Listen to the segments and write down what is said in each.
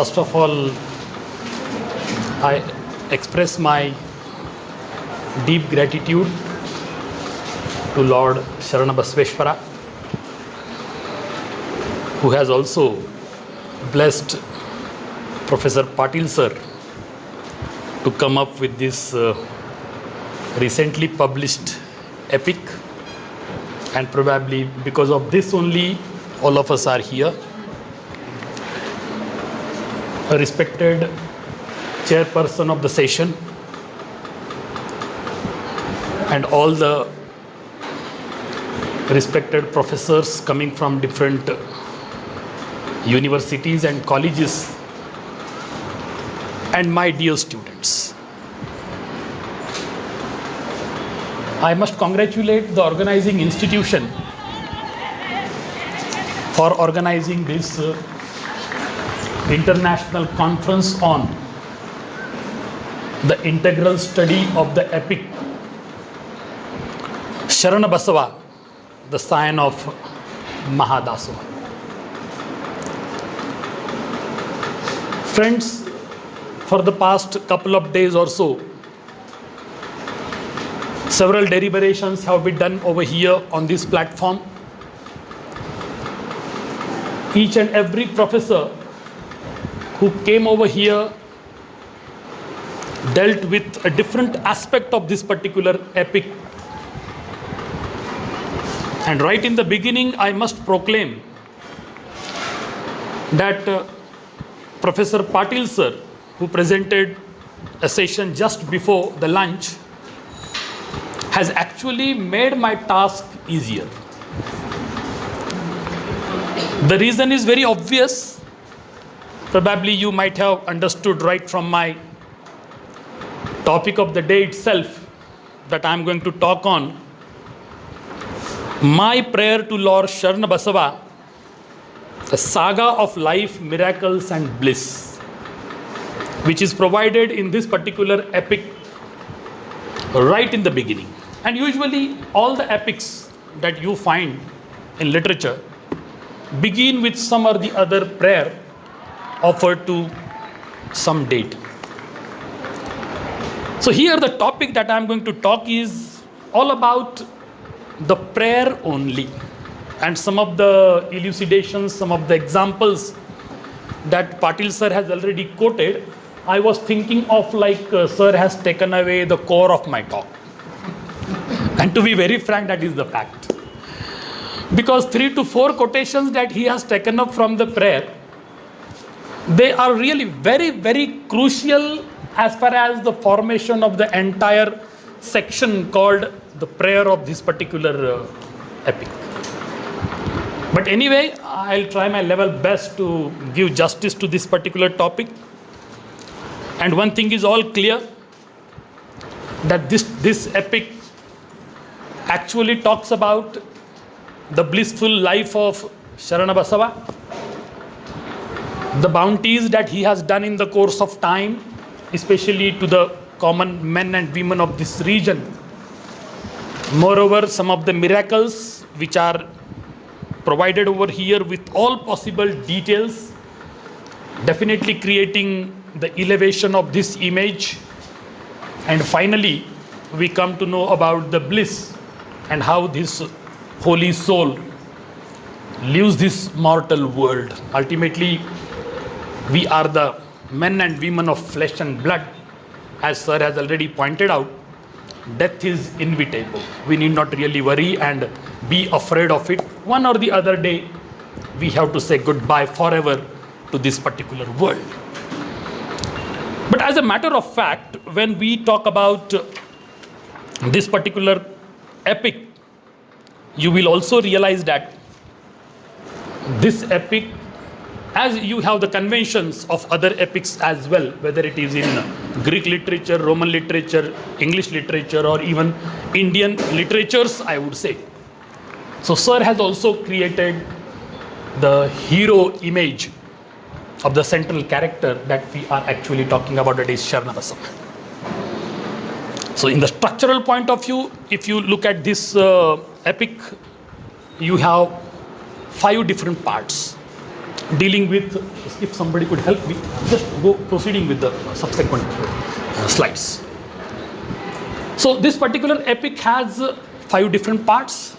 First of all, I express my deep gratitude to Lord Sharnbasava, who has also blessed Professor Patil sir to come up with this recently published epic, and probably because of this only all of us are here. A respected chairperson of the session and all the respected professors coming from different universities and colleges, and my dear students. I must congratulate the organizing institution for organizing this international conference on the integral study of the epic Sharnbasava, the Scion of Mahadasoha. Friends, for the past couple of days or so, several deliberations have been done over here on this platform. Each and every professor who came over here dealt with a different aspect of this particular epic. And right in the beginning, I must proclaim that Professor Patil sir, who presented a session just before the lunch, has actually made my task easier. The reason is very obvious. Probably you might have understood right from my topic of the day itself that I am going to talk on my prayer to Lord Sharnbasava, the Saga of Life, Miracles and Bliss, which is provided in this particular epic right in the beginning. And usually all the epics that you find in literature begin with some or the other prayer offered to some deity. So here the topic that I am going to talk is all about the prayer only, and some of the elucidations, some of the examples that Patil sir has already quoted, I was thinking of like sir has taken away the core of my talk. And to be very frank, that is the fact. Because 3 to 4 quotations that he has taken up from the prayer, they are really very, very crucial as far as the formation of the entire section called the prayer of this particular epic. But anyway, I'll try my level best to give justice to this particular topic. And one thing is all clear, that this epic actually talks about the blissful life of Sharnbasava, the bounties that he has done in the course of time, especially to the common men and women of this region. Moreover, some of the miracles which are provided over here with all possible details, definitely creating the elevation of this image. And finally, we come to know about the bliss and how this holy soul leaves this mortal world. Ultimately, we are the men and women of flesh and blood. As sir has already pointed out, death is inevitable. We need not really worry and be afraid of it. One or the other day, we have to say goodbye forever to this particular world. But as a matter of fact, when we talk about this particular epic, you will also realize that this epic, as you have the conventions of other epics as well, whether it is in Greek literature, Roman literature, English literature, or even Indian literatures, I would say. So sir has also created the hero image of the central character that we are actually talking about, that is Sharnbasava. So in the structural point of view, if you look at this epic, you have 5 different parts. dealing with, if somebody could help me, just go proceeding with the subsequent slides. So this particular epic has 5 different parts,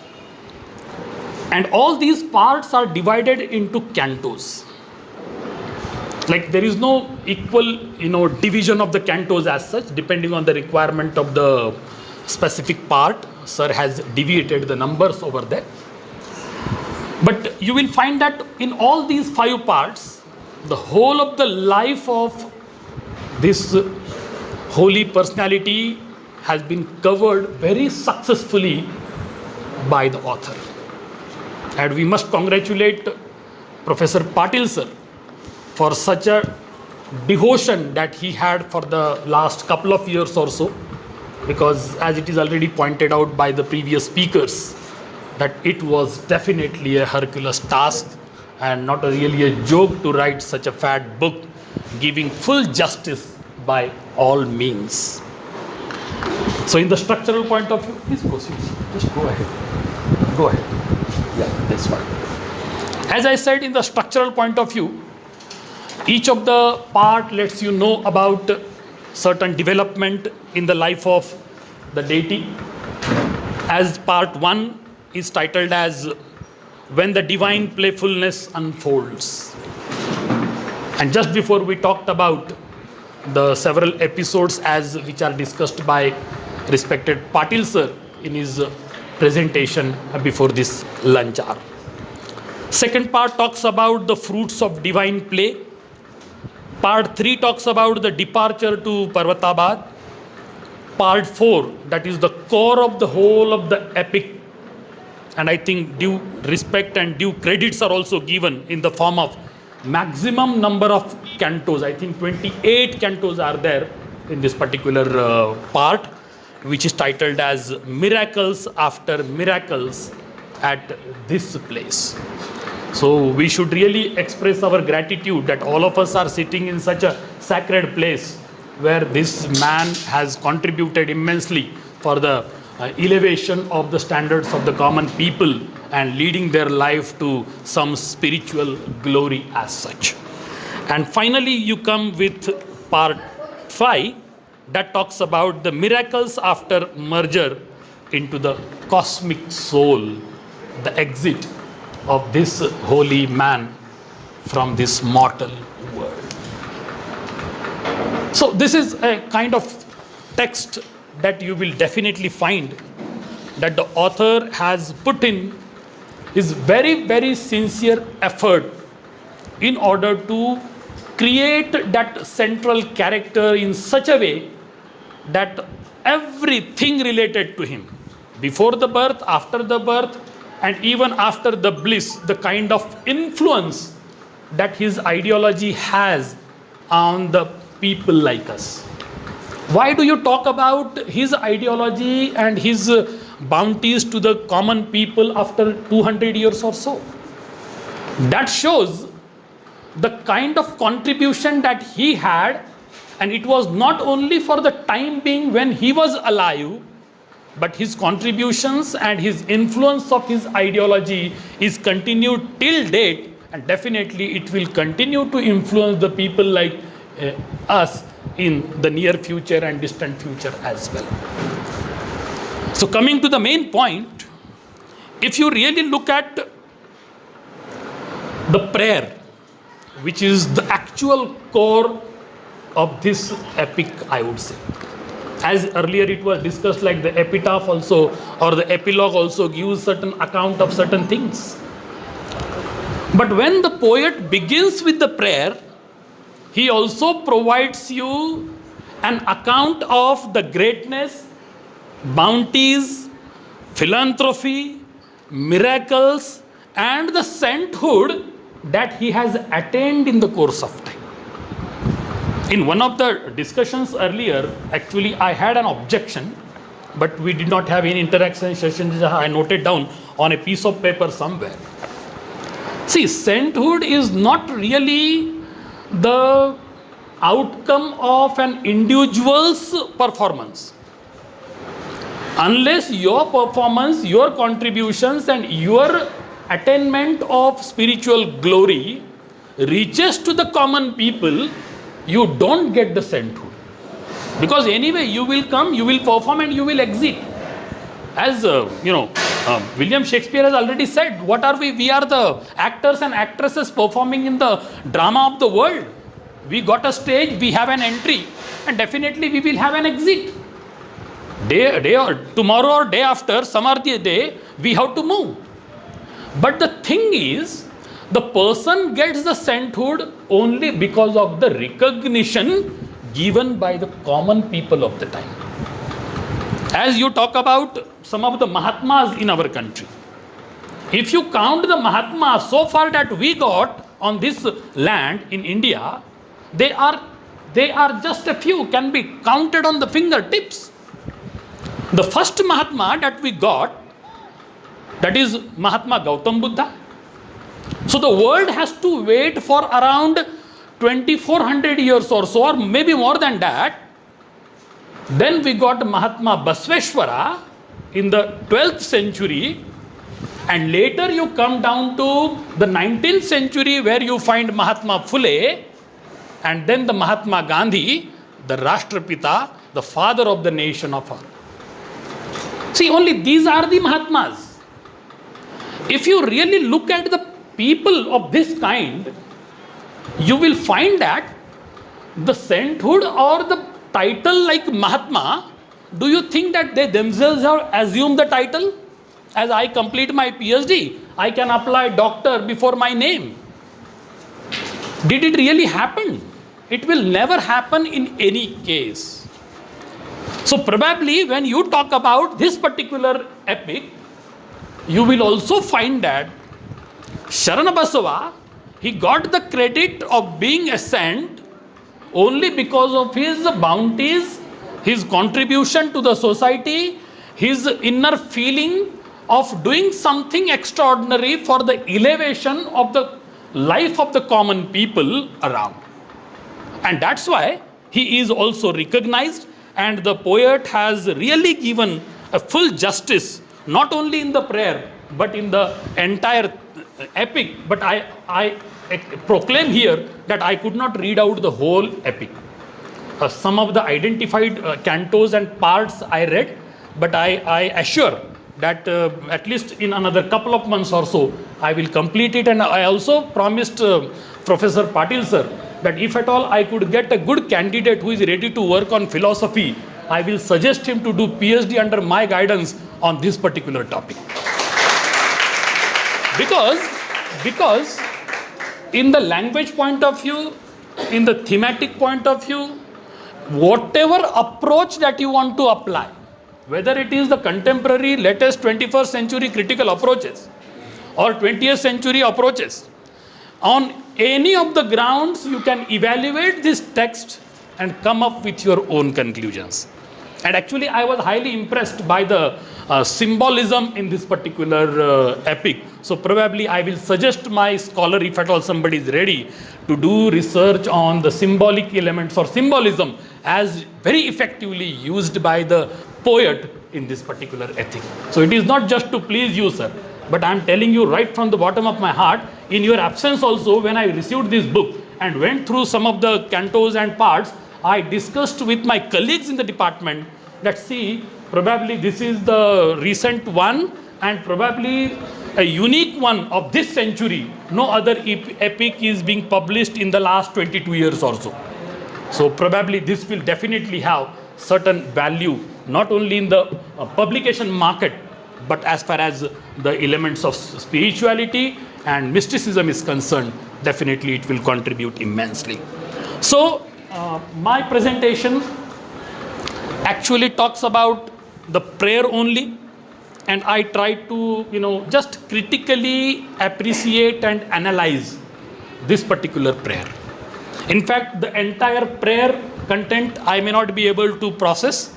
and all these parts are divided into cantos. Like there is no equal, division of the cantos as such, depending on the requirement of the specific part. Sir has deviated the numbers over there. But you will find that in all these 5 parts, the whole of the life of this holy personality has been covered very successfully by the author. And we must congratulate Professor Patil sir for such a devotion that he had for the last couple of years or so, because as it is already pointed out by the previous speakers, that it was definitely a Herculean task and not really a joke to write such a fat book, giving full justice by all means. So in the structural point of view, please proceed. Just go ahead. Go ahead. Yeah, that's fine. As I said, in the structural point of view, each of the part lets you know about certain development in the life of the deity. As part 1 is titled as When the Divine Playfulness Unfolds. And just before we talked about the several episodes which are discussed by respected Patil sir in his presentation before this lunch hour. Second part talks about the fruits of divine play. Part 3 talks about the departure to Parvatabad. Part 4, that is the core of the whole of the epic, and I think due respect and due credits are also given in the form of maximum number of cantos. I think 28 cantos are there in this particular part, which is titled as Miracles After Miracles at This Place. So we should really express our gratitude that all of us are sitting in such a sacred place where this man has contributed immensely for the elevation of the standards of the common people and leading their life to some spiritual glory as such. And finally, you come with part 5 that talks about the miracles after merger into the cosmic soul, the exit of this holy man from this mortal world. So this is a kind of text that you will definitely find that the author has put in his very, very sincere effort in order to create that central character in such a way that everything related to him, before the birth, after the birth, and even after the bliss, the kind of influence that his ideology has on the people like us. Why do you talk about his ideology and his bounties to the common people after 200 years or so? That shows the kind of contribution that he had, and it was not only for the time being when he was alive, but his contributions and his influence of his ideology is continued till date, and definitely it will continue to influence the people like us in the near future and distant future as well. So coming to the main point, if you really look at the prayer, which is the actual core of this epic, I would say. As earlier it was discussed, like the epitaph also, or the epilogue also gives certain account of certain things. But when the poet begins with the prayer, he also provides you an account of the greatness, bounties, philanthropy, miracles, and the sainthood that he has attained in the course of time. In one of the discussions earlier, actually I had an objection, but we did not have any interaction sessions. I noted down on a piece of paper somewhere. See, sainthood is not really the outcome of an individual's performance. Unless your performance, your contributions, and your attainment of spiritual glory reaches to the common people, you don't get the sainthood. Because anyway, you will come, you will perform and you will exit. As William Shakespeare has already said, what are we? We are the actors and actresses performing in the drama of the world. We got a stage, we have an entry, and definitely we will have an exit. Day or tomorrow or day after, some other day, we have to move. But the thing is, the person gets the sainthood only because of the recognition given by the common people of the time. As you talk about some of the Mahatmas in our country, if you count the Mahatmas so far that we got on this land in India, they are just a few, can be counted on the fingertips. The first Mahatma that we got, that is Mahatma Gautam Buddha. So the world has to wait for around 2400 years or so, or maybe more than that. Then we got Mahatma Basveshwara in the 12th century, and later you come down to the 19th century where you find Mahatma Phule, and then the Mahatma Gandhi, the Rashtrapita, the father of the nation of our. See, only these are the Mahatmas. If you really look at the people of this kind, you will find that the sainthood or the title like Mahatma, do you think that they themselves have assumed the title? As I complete my PhD, I can apply doctor before my name. Did it really happen? It will never happen in any case. So probably when you talk about this particular epic, you will also find that Sharnbasava, he got the credit of being a saint only because of his bounties, his contribution to the society, his inner feeling of doing something extraordinary for the elevation of the life of the common people around. And that's why he is also recognized, and the poet has really given a full justice, not only in the prayer, but in the entire epic. But I proclaim here that I could not read out the whole epic. Some of the identified cantos and parts I read, but I assure that at least in another couple of months or so, I will complete it. And I also promised Professor Patil sir that if at all I could get a good candidate who is ready to work on philosophy, I will suggest him to do PhD under my guidance on this particular topic. Because in the language point of view, in the thematic point of view, whatever approach that you want to apply, whether it is the contemporary, latest 21st century critical approaches or 20th century approaches, on any of the grounds you can evaluate this text and come up with your own conclusions. And actually I was highly impressed by the symbolism in this particular epic. So probably I will suggest my scholar, if at all somebody is ready, to do research on the symbolic elements or symbolism as very effectively used by the poet in this particular epic. So it is not just to please you, sir, but I am telling you right from the bottom of my heart, in your absence also, when I received this book and went through some of the cantos and parts, I discussed with my colleagues in the department that see, probably this is the recent one and probably a unique one of this century. No other epic is being published in the last 22 years or so. So probably this will definitely have certain value, not only in the publication market, but as far as the elements of spirituality and mysticism is concerned, definitely it will contribute immensely. So my presentation actually talks about the prayer only, and I try to just critically appreciate and analyze this particular prayer. In fact, the entire prayer content I may not be able to process,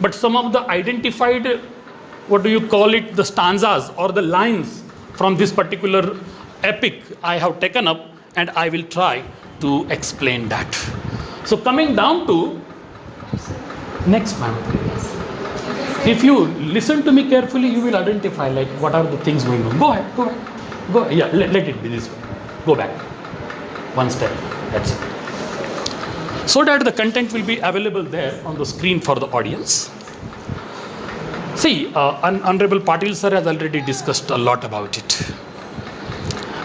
but some of the identified, the stanzas or the lines from this particular epic I have taken up, and I will try to explain that. So coming down to next, ma'am. If you listen to me carefully, you will identify like what are the things going on. Go ahead. Yeah, let it be this way. Go back. One step, that's it. So that the content will be available there on the screen for the audience. See, Honorable Patil sir has already discussed a lot about it.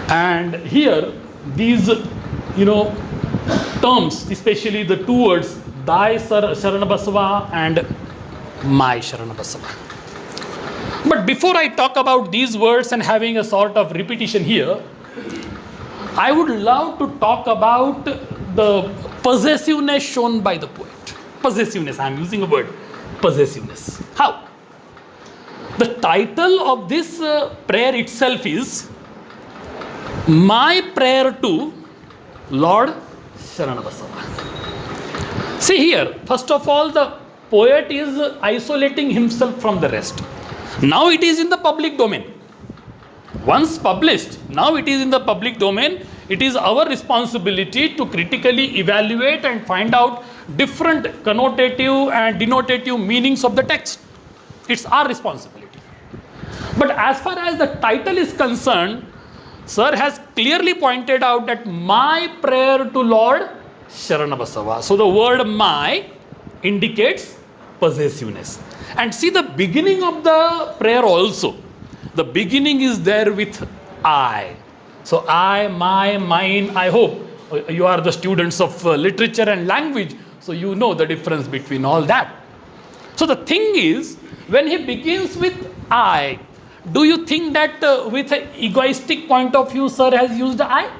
And here, these, terms, especially the two words, thy Sharnbasava and my Sharnbasava. But before I talk about these words and having a sort of repetition here, I would love to talk about the possessiveness shown by the poet. Possessiveness, I am using a word, possessiveness. How? The title of this prayer itself is My Prayer to Lord Sharnbasava. See here, first of all, the poet is isolating himself from the rest. Now it is in the public domain. Once published, now it is in the public domain. It is our responsibility to critically evaluate and find out different connotative and denotative meanings of the text. It's our responsibility. But as far as the title is concerned, sir has clearly pointed out that my prayer to Lord Sharnbasava. So the word my indicates possessiveness. And see the beginning of the prayer also. The beginning is there with I. So I, my, mine, I hope you are the students of literature and language, so you know the difference between all that. So the thing is, when he begins with I, do you think that with an egoistic point of view, sir has used I?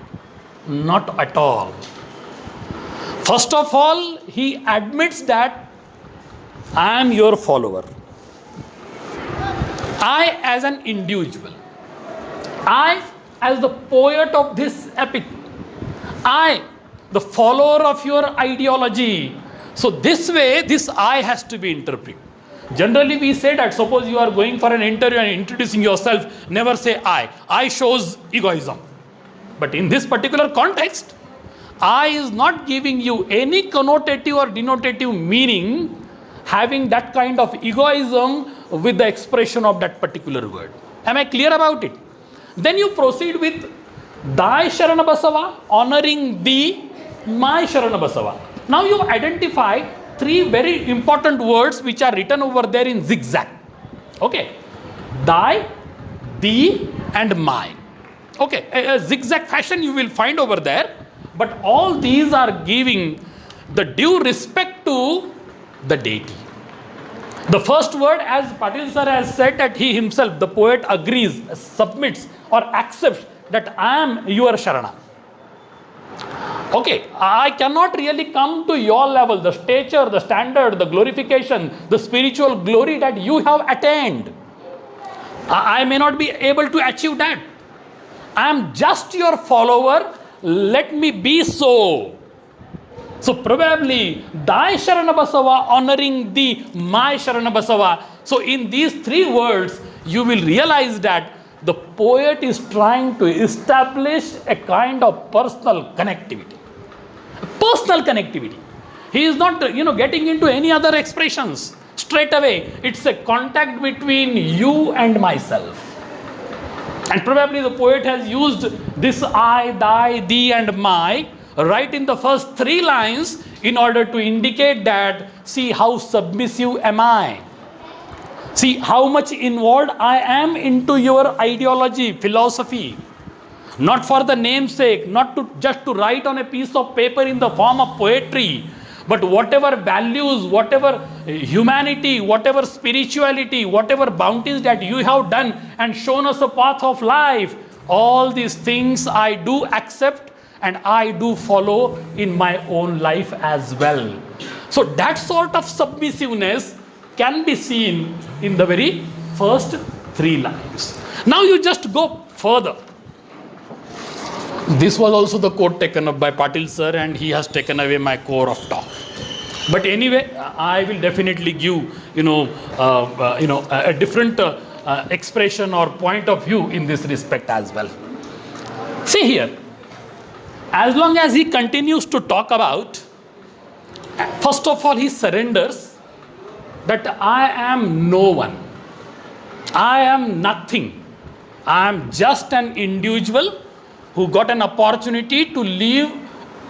Not at all. First of all, he admits that I am your follower. I as an individual. I as the poet of this epic. I, the follower of your ideology. So this way, this I has to be interpreted. Generally we say that suppose you are going for an interview and introducing yourself, never say I. I shows egoism. But in this particular context, I is not giving you any connotative or denotative meaning having that kind of egoism with the expression of that particular word. Am I clear about it? Then you proceed with thy Sharnbasava, honoring thee, my Sharnbasava. Now you identify three very important words which are written over there in zigzag. Okay. Thy, thee and my. Okay. A zigzag fashion you will find over there. But all these are giving the due respect to the deity. The first word, as Patil sir has said, that he himself, the poet, agrees, submits or accepts that I am your Sharana. Okay, I cannot really come to your level, the stature, the standard, the glorification, the spiritual glory that you have attained. I may not be able to achieve that. I am just your follower. Let me be so. So probably thy Sharnbasava, honoring thee, my Sharnbasava. So in these three words, you will realize that the poet is trying to establish a kind of personal connectivity. Personal connectivity. He is not, getting into any other expressions. Straight away, it's a contact between you and myself. And probably the poet has used this I, thy, thee and my right in the first three lines in order to indicate that, see how submissive am I. See how much involved I am into your ideology, philosophy. Not for the namesake, not to just to write on a piece of paper in the form of poetry, but whatever values, whatever humanity, whatever spirituality, whatever bounties that you have done and shown us a path of life, all these things I do accept and I do follow in my own life as well. So that sort of submissiveness can be seen in the very first three lines. Now you just go further. This was also the quote taken up by Patil sir, and he has taken away my core of talk. But anyway, I will definitely give a different expression or point of view in this respect as well. See here, as long as he continues to talk about, first of all he surrenders that I am no one, I am nothing, I am just an individual who got an opportunity to live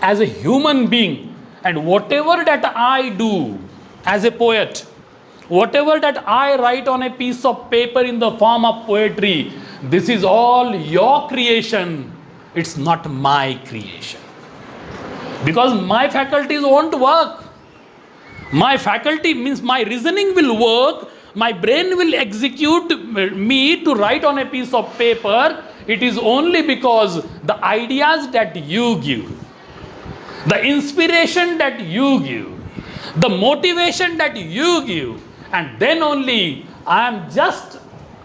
as a human being. And whatever that I do as a poet, whatever that I write on a piece of paper in the form of poetry, this is all your creation. It's not my creation. Because my faculties won't work. My faculty means my reasoning will work, my brain will execute me to write on a piece of paper. It is only because the ideas that you give, the inspiration that you give, the motivation that you give, and then only I am just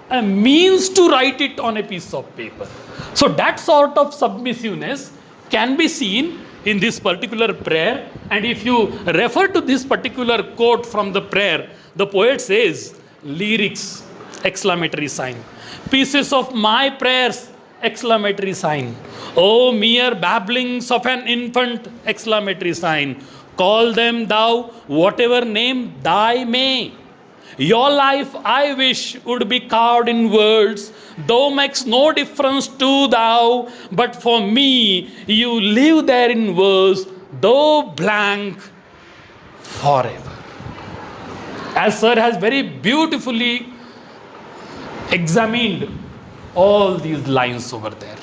a means to write it on a piece of paper. So that sort of submissiveness can be seen in this particular prayer. And if you refer to this particular quote from the prayer, the poet says, lyrics, exclamatory sign, pieces of my prayers, exclamatory sign, oh mere babblings of an infant, exclamatory sign, call them thou whatever name thy may. Your life I wish would be carved in words, though makes no difference to thou, but for me you live there in verse, though blank forever. As sir has very beautifully examined all these lines over there.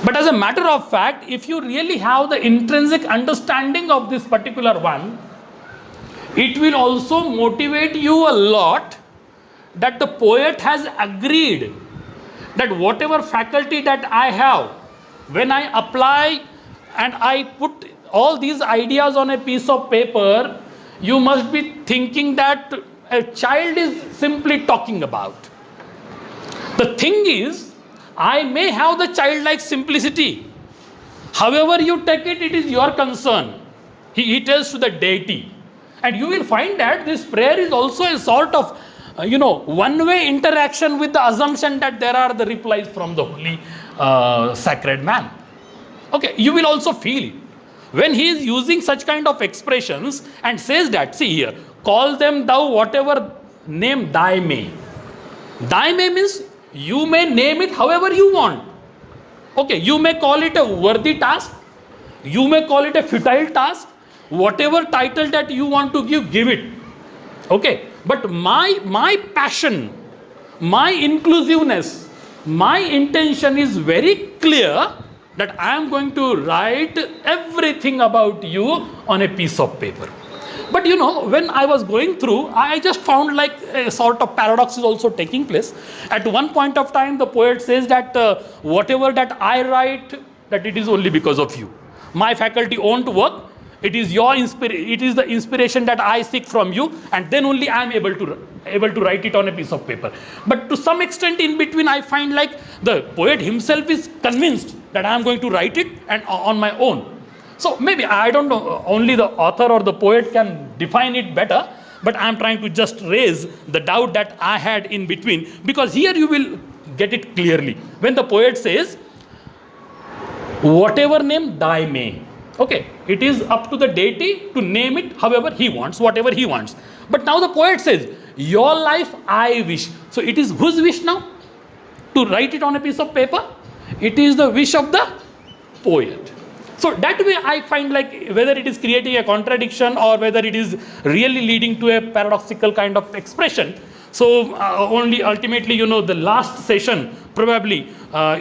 But as a matter of fact, if you really have the intrinsic understanding of this particular one, it will also motivate you a lot that the poet has agreed that whatever faculty that I have, when I apply and I put all these ideas on a piece of paper, you must be thinking that a child is simply talking about. The thing is, I may have the childlike simplicity. However you take it, it is your concern. He tells to the deity. And you will find that this prayer is also a sort of, one-way interaction with the assumption that there are the replies from the holy sacred man. Okay, you will also feel it. When he is using such kind of expressions and says that, see here, call them thou whatever name thy may. Thy may means you may name it however you want. Okay, you may call it a worthy task. You may call it a futile task. Whatever title that you want to give it. Okay, but my passion, my inclusiveness, my intention is very clear that I am going to write everything about you on a piece of paper. But when I was going through, I just found like a sort of paradox is also taking place. At one point of time, the poet says that whatever that I write, that it is only because of you. My faculty won't work. It is it is the inspiration that I seek from you, and then only I am able to write it on a piece of paper. But to some extent in between, I find like the poet himself is convinced that I am going to write it and on my own. So maybe, I don't know, only the author or the poet can define it better, but I am trying to just raise the doubt that I had in between, because here you will get it clearly. When the poet says, whatever name thy may. Okay, it is up to the deity to name it however he wants, whatever he wants. But now the poet says, your life I wish. So it is whose wish now? To write it on a piece of paper? It is the wish of the poet. So that way I find like whether it is creating a contradiction or whether it is really leading to a paradoxical kind of expression. So only ultimately, the last session probably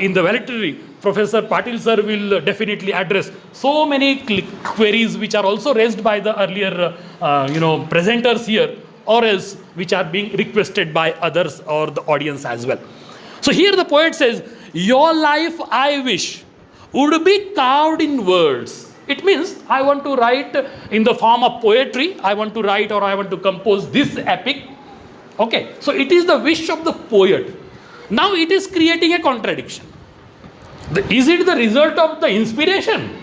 in the valedictory, Professor Patil sir will definitely address so many queries which are also raised by the earlier presenters here, or else which are being requested by others or the audience as well. So here the poet says, your life I wish would be carved in words. It means I want to write in the form of poetry, I want to write or I want to compose this epic. Okay, so it is the wish of the poet. Now it is creating a contradiction. Is it the result of the inspiration,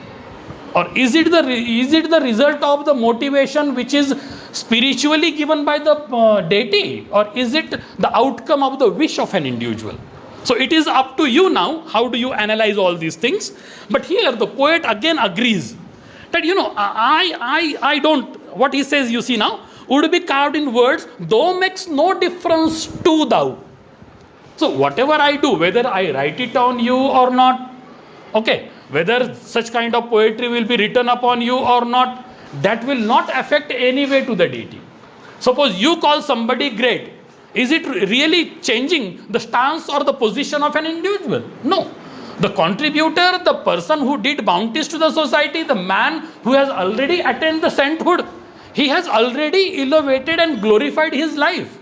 or is it the result of the motivation which is spiritually given by the deity, or is it the outcome of the wish of an individual? So it is up to you now, how do you analyze all these things? But here the poet again agrees that I don't, what he says, you see now, would be carved in words, though makes no difference to thou. So whatever I do, whether I write it on you or not, Okay, whether such kind of poetry will be written upon you or not, that will not affect any way to the deity. Suppose you call somebody great, is it really changing the stance or the position of an individual? No. The contributor, the person who did bounties to the society, the man who has already attained the sainthood, he has already elevated and glorified his life.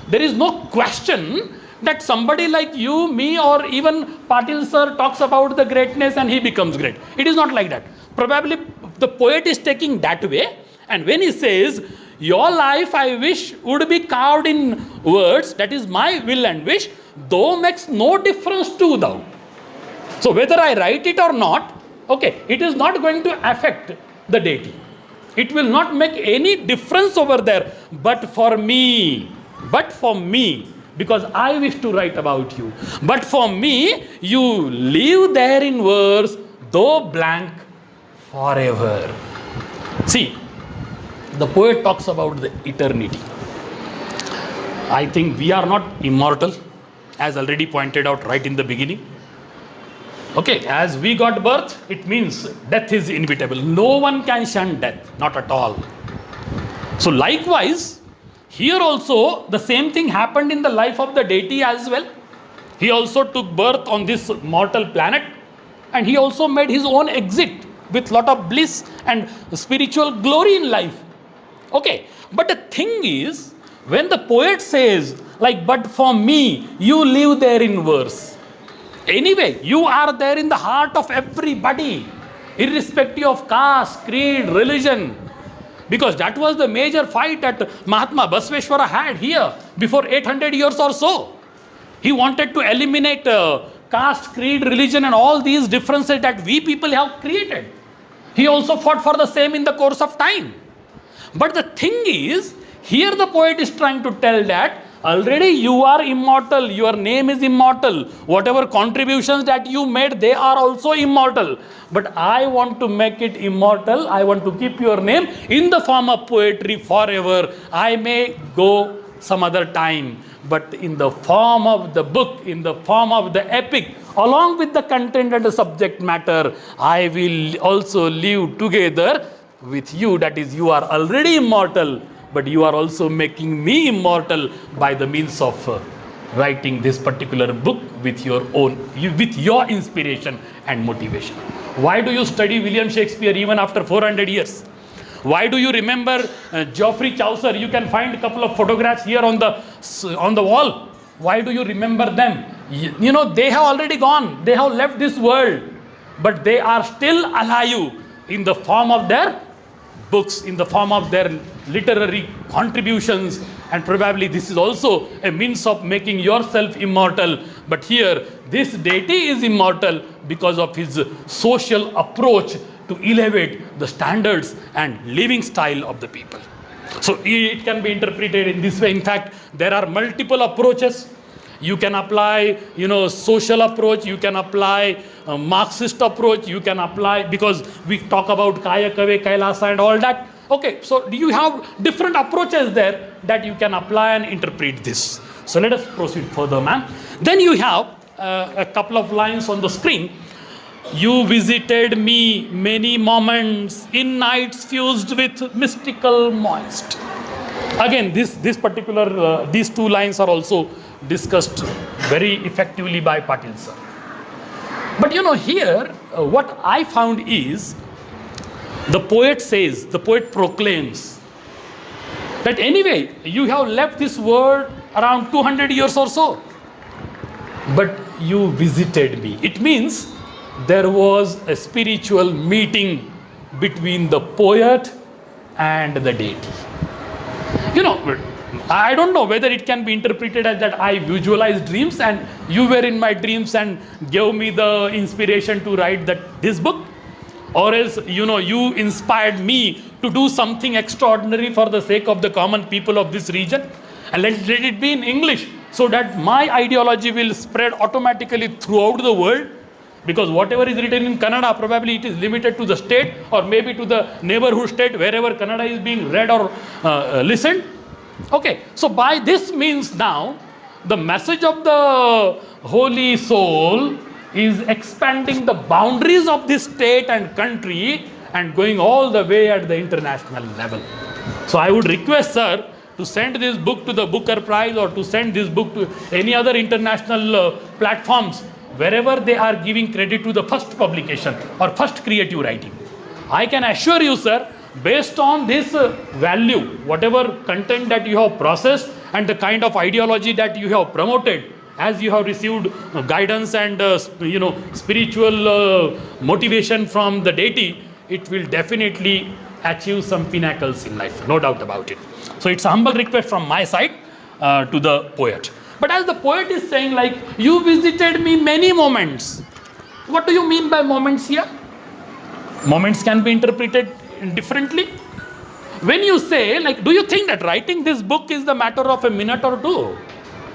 There is no question that somebody like you, me, or even Patil sir talks about the greatness and he becomes great. It is not like that. Probably the poet is taking that way, and when he says, your life I wish would be carved in words, that is my will and wish, though makes no difference to thou. So whether I write it or not, okay, it is not going to affect the deity. It will not make any difference over there, but for me, because I wish to write about you. But for me, you live there in verse, though blank, forever. See, the poet talks about the eternity. I think we are not immortal, as already pointed out right in the beginning. Okay, as we got birth, it means death is inevitable. No one can shun death, not at all. So likewise, here also the same thing happened in the life of the deity as well. He also took birth on this mortal planet, and he also made his own exit with lot of bliss and spiritual glory in life. Okay, but the thing is, when the poet says, like, but for me, you live there in verse. Anyway, you are there in the heart of everybody, irrespective of caste, creed, religion. Because that was the major fight that Mahatma Basveshwara had here before 800 years or so. He wanted to eliminate caste, creed, religion and all these differences that we people have created. He also fought for the same in the course of time. But the thing is, here the poet is trying to tell that already you are immortal, your name is immortal. Whatever contributions that you made, they are also immortal. But I want to make it immortal. I want to keep your name in the form of poetry forever. I may go some other time, but in the form of the book, in the form of the epic, along with the content and the subject matter, I will also live together with you. That is, you are already immortal, but you are also making me immortal by the means of writing this particular book with your own, with your inspiration and motivation. Why do you study William Shakespeare even after 400 years? Why do you remember Geoffrey Chaucer? You can find a couple of photographs here on the wall. Why do you remember them? You know, they have already gone. They have left this world, but they are still alive in the form of their books, in the form of their literary contributions, and probably this is also a means of making yourself immortal. But here, this deity is immortal because of his social approach to elevate the standards and living style of the people. So it can be interpreted in this way. In fact, there are multiple approaches. You can apply, social approach, you can apply Marxist approach, you can apply, because we talk about Kaya Kave, Kailasa and all that. Okay, so you have different approaches there that you can apply and interpret this. So let us proceed further, ma'am. Then you have a couple of lines on the screen. You visited me many moments in nights fused with mystical moist. Again, this particular, these two lines are also discussed very effectively by Patil sir. But here what I found is, the poet says, the poet proclaims that anyway, you have left this world around 200 years or so, but you visited me. It means there was a spiritual meeting between the poet and the deity. I don't know whether it can be interpreted as that I visualized dreams and you were in my dreams and gave me the inspiration to write this book, or else you inspired me to do something extraordinary for the sake of the common people of this region, and let it be in English so that my ideology will spread automatically throughout the world. Because whatever is written in Kannada, probably it is limited to the state or maybe to the neighborhood state wherever Kannada is being read or listened. Okay, so by this means now, the message of the Holy Soul is expanding the boundaries of this state and country and going all the way at the international level. So I would request, sir, to send this book to the Booker Prize or to send this book to any other international platforms wherever they are giving credit to the first publication or first creative writing. I can assure you, sir, based on this value, whatever content that you have processed and the kind of ideology that you have promoted, as you have received guidance and spiritual motivation from the deity, it will definitely achieve some pinnacles in life, no doubt about it. So it's a humble request from my side to the poet. But as the poet is saying, like, you visited me many moments. What do you mean by moments here? Moments can be interpreted differently. When you say, like, do you think that writing this book is the matter of a minute or two?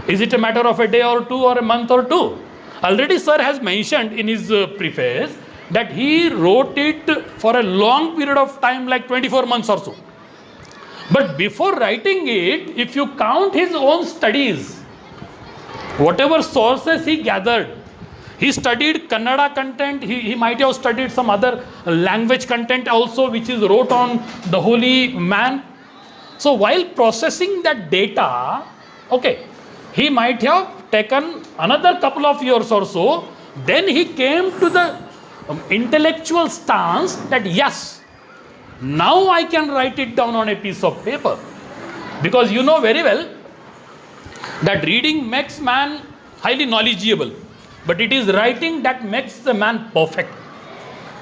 Is it a matter of a day or two or a month or two? Already sir has mentioned in his preface that he wrote it for a long period of time, like 24 months or so. But before writing it, if you count his own studies, whatever sources he gathered, he studied Kannada content, he might have studied some other language content also, which is wrote on the holy man. So while processing that data, okay, he might have taken another couple of years or so, then he came to the intellectual stance that yes, now I can write it down on a piece of paper. Because you know very well that reading makes man highly knowledgeable, but it is writing that makes the man perfect.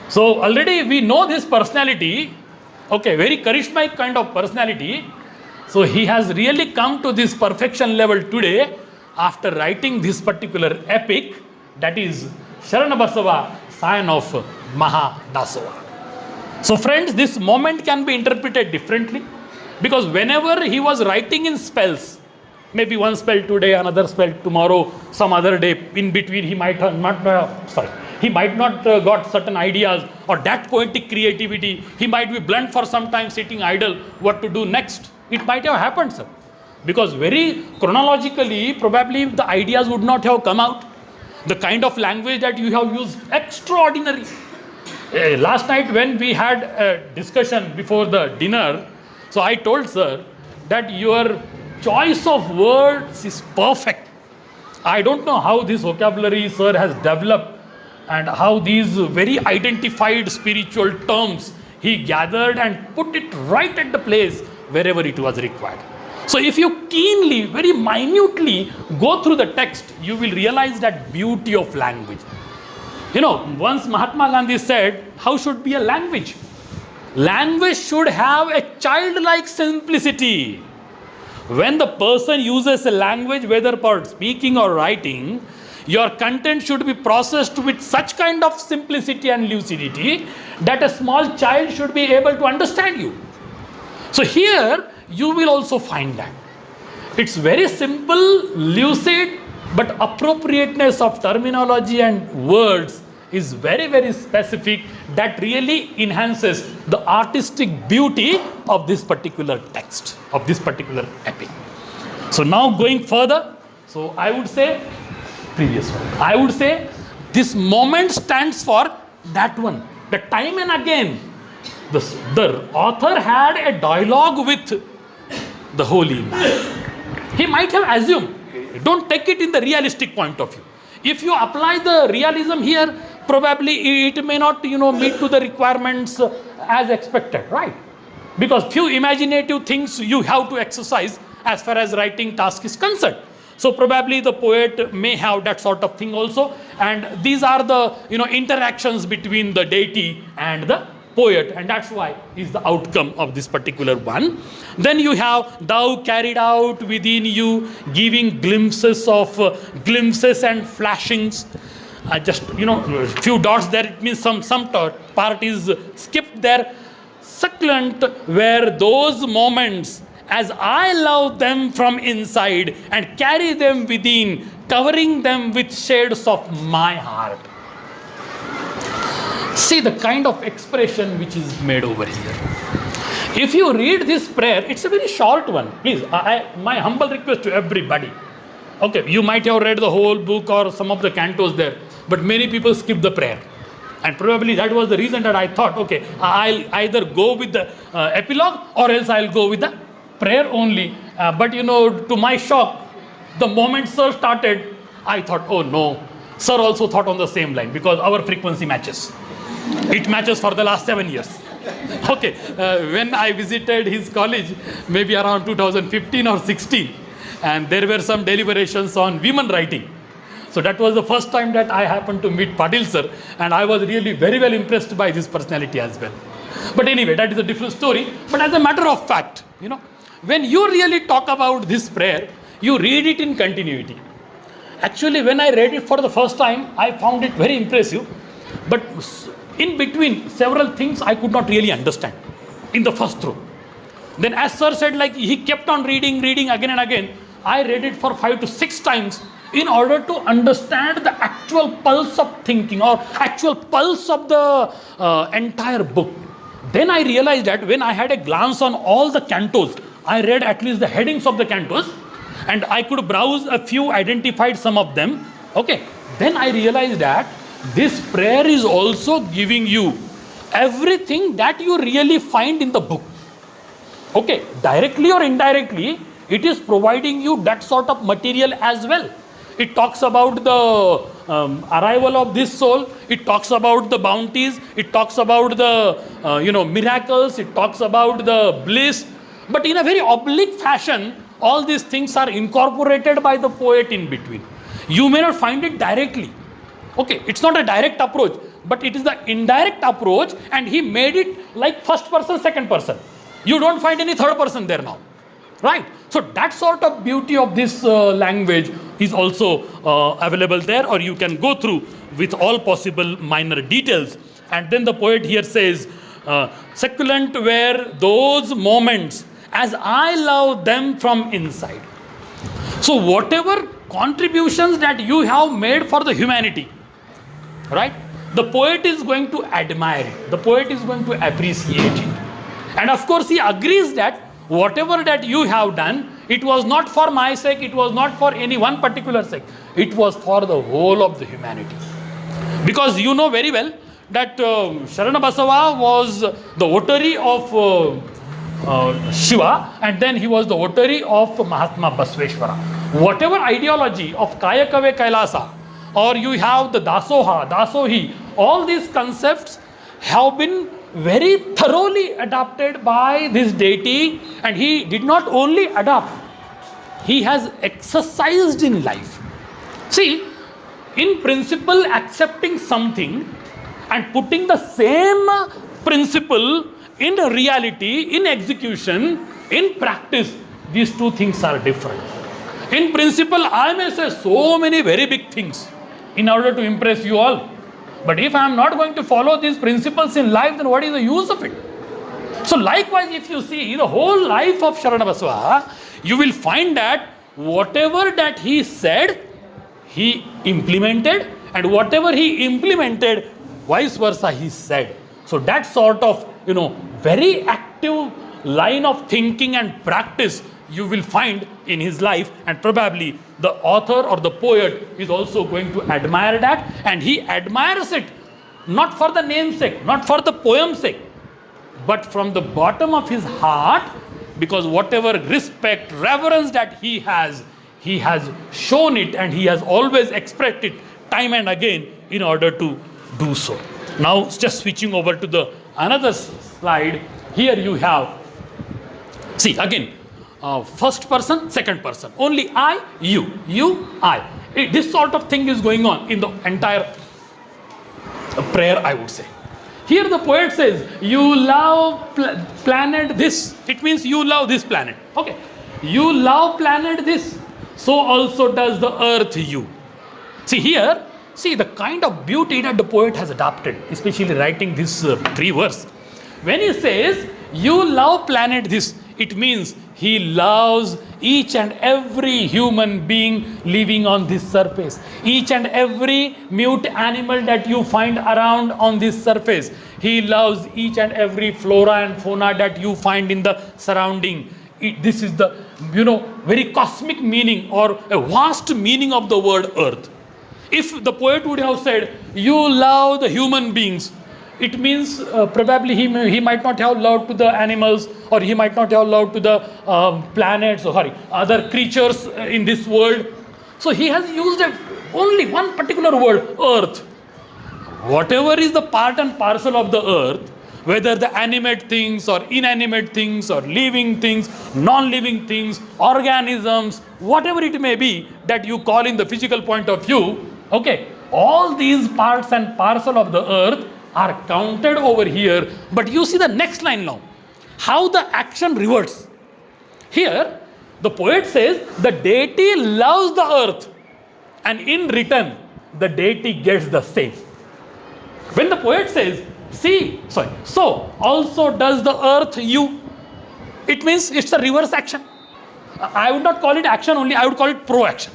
So already we know this personality, okay, very charismatic kind of personality. So he has really come to this perfection level today after writing this particular epic, that is Sharnbasava, Scion of Mahadasoha. So friends, this moment can be interpreted differently, because whenever he was writing in spells, maybe one spell today, another spell tomorrow, some other day, in between he might not got certain ideas or that poetic creativity, he might be blunt for some time sitting idle, what to do next. It might have happened, sir, because very chronologically, probably the ideas would not have come out. The kind of language that you have used, extraordinary. Last night when we had a discussion before the dinner, so I told sir that your choice of words is perfect. I don't know how this vocabulary sir has developed and how these very identified spiritual terms he gathered and put it right at the place wherever it was required. So if you keenly, very minutely go through the text, you will realize that beauty of language. You know, once Mahatma Gandhi said, how should be a language? Language should have a childlike simplicity. When the person uses a language, whether for speaking or writing, your content should be processed with such kind of simplicity and lucidity that a small child should be able to understand you. So here, you will also find that. It's very simple, lucid, but appropriateness of terminology and words is very, very specific, that really enhances the artistic beauty of this particular text, of this particular epic. So now going further, so I would say, previous one, I would say this moment stands for that one. The time and again, the author had a dialogue with the holy man. He might have assumed, don't take it in the realistic point of view. If you apply the realism here, probably it may not, meet to the requirements as expected, right? Because few imaginative things you have to exercise as far as writing task is concerned. So probably the poet may have that sort of thing also. And these are the, interactions between the deity and the poet, and that's why is the outcome of this particular one. Then you have thou carried out within you, giving glimpses and flashings. Just few dots there, it means some part is skipped there. Succulent were those moments as I love them from inside and carry them within, covering them with shades of my heart. See the kind of expression which is made over here. If you read this prayer, it's a very short one. Please, my humble request to everybody. Okay, you might have read the whole book or some of the cantos there, but many people skip the prayer. And probably that was the reason that I thought, okay, I'll either go with the epilogue or else I'll go with the prayer only. But to my shock, the moment Sir started, I thought, oh no, Sir also thought on the same line because our frequency matches. It matches for the last 7 years. Okay, when I visited his college, maybe around 2015 or 16, and there were some deliberations on women writing. So that was the first time that I happened to meet Patil sir, and I was really very well impressed by his personality as well. But anyway, that is a different story. But as a matter of fact, when you really talk about this prayer, you read it in continuity. Actually, when I read it for the first time, I found it very impressive. But in between, several things I could not really understand in the first throw. Then as sir said, like he kept on reading again and again. I read it for 5 to 6 times in order to understand the actual pulse of thinking or actual pulse of the entire book. Then I realized that when I had a glance on all the cantos, I read at least the headings of the cantos, and I could browse a few, identified some of them. Okay, then I realized that this prayer is also giving you everything that you really find in the book. Okay, directly or indirectly, it is providing you that sort of material as well. It talks about the arrival of this soul. It talks about the bounties. It talks about the miracles. It talks about the bliss. But in a very oblique fashion, all these things are incorporated by the poet in between. You may not find it directly. Okay, it's not a direct approach, but it is the indirect approach, and he made it like first person, second person. You don't find any third person there now. Right? So that sort of beauty of this language is also available there, or you can go through with all possible minor details. And then the poet here says, succulent were those moments as I love them from inside. So whatever contributions that you have made for the humanity, right? The poet is going to admire it. The poet is going to appreciate it. And of course he agrees that whatever that you have done, it was not for my sake, it was not for any one particular sake, it was for the whole of the humanity. Because you know very well that Sharnbasava was the votary of Shiva, and then he was the votary of Mahatma Basveshwara. Whatever ideology of Kayakave Kailasa, or you have the Dasoha, Dasohi, all these concepts have been very thoroughly adopted by this deity, and he did not only adopt, he has exercised in life. See, in principle, accepting something and putting the same principle in reality, in execution, in practice, these two things are different. In principle, I may say so many very big things in order to impress you all. But if I am not going to follow these principles in life, then what is the use of it? So likewise, if you see the whole life of Sharnbasava, you will find that whatever that he said, he implemented, and whatever he implemented, vice versa he said. So that sort of, very active line of thinking and practice you will find in his life, and probably the author or the poet is also going to admire that, and he admires it not for the namesake, not for the poem's sake, but from the bottom of his heart, because whatever respect, reverence that he has shown it, and he has always expressed it time and again in order to do so. Now just switching over to the another slide, here you have, see again, first person, second person, only I, you, I. This sort of thing is going on in the entire prayer, I would say. Here the poet says, you love planet this. It means you love this planet. Okay. You love planet this. So also does the earth you. See here, see the kind of beauty that the poet has adopted, especially writing this 3 verse. When he says, you love planet this, it means he loves each and every human being living on this surface. Each and every mute animal that you find around on this surface. He loves each and every flora and fauna that you find in the surrounding. This is the, very cosmic meaning or a vast meaning of the word earth. If the poet would have said, you love the human beings, it means probably he might not have love to the animals, or he might not have love to the planets, other creatures in this world. So he has used only one particular word, earth. Whatever is the part and parcel of the earth, whether the animate things or inanimate things or living things, non-living things, organisms, whatever it may be that you call in the physical point of view, okay, all these parts and parcel of the earth are counted over here. But you see the next line now, how the action reverts. Here, the poet says the deity loves the earth, and in return, the deity gets the same. When the poet says, so also does the earth you, it means it's a reverse action. I would not call it action only, I would call it pro-action.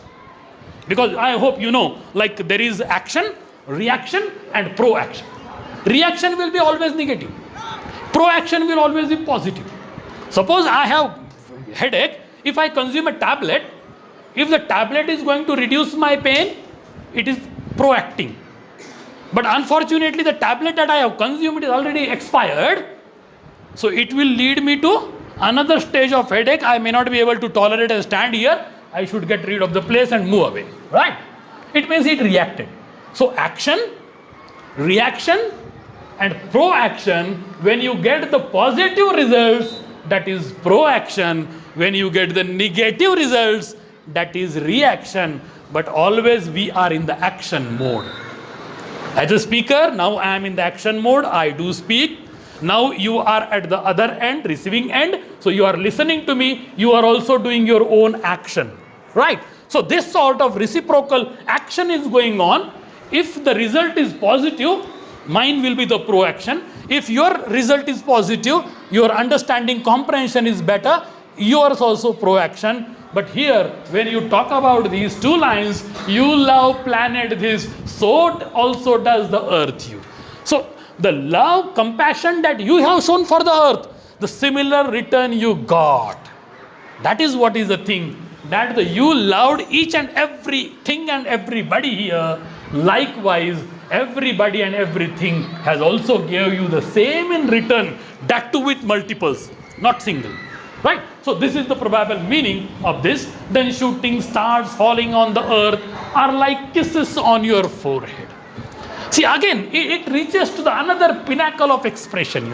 Because I hope you know, like there is action, reaction and pro-action. Reaction will be always negative. Pro-action will always be positive. Suppose I have headache, if I consume a tablet, if the tablet is going to reduce my pain, it is pro-acting. But unfortunately, the tablet that I have consumed is already expired. So it will lead me to another stage of headache. I may not be able to tolerate and stand here. I should get rid of the place and move away. Right? It means it reacted. So action, reaction and pro-action, when you get the positive results, that is pro-action. When you get the negative results, that is reaction. But always we are in the action mode. As a speaker, now I am in the action mode, I do speak. Now you are at the other end, receiving end. So you are listening to me, you are also doing your own action. Right? So this sort of reciprocal action is going on. If the result is positive, mine will be the pro-action. If your result is positive, your understanding, comprehension is better, yours also pro-action. But here, when you talk about these two lines, you love planet this, so also does the earth you. So the love, compassion that you have shown for the earth, the similar return you got. That is what is the thing, that you loved each and everything and everybody here. Likewise, everybody and everything has also gave you the same in return, that too with multiples, not single. Right? So this is the probable meaning of this. Then shooting stars falling on the earth are like kisses on your forehead. See, again, it reaches to the another pinnacle of expression,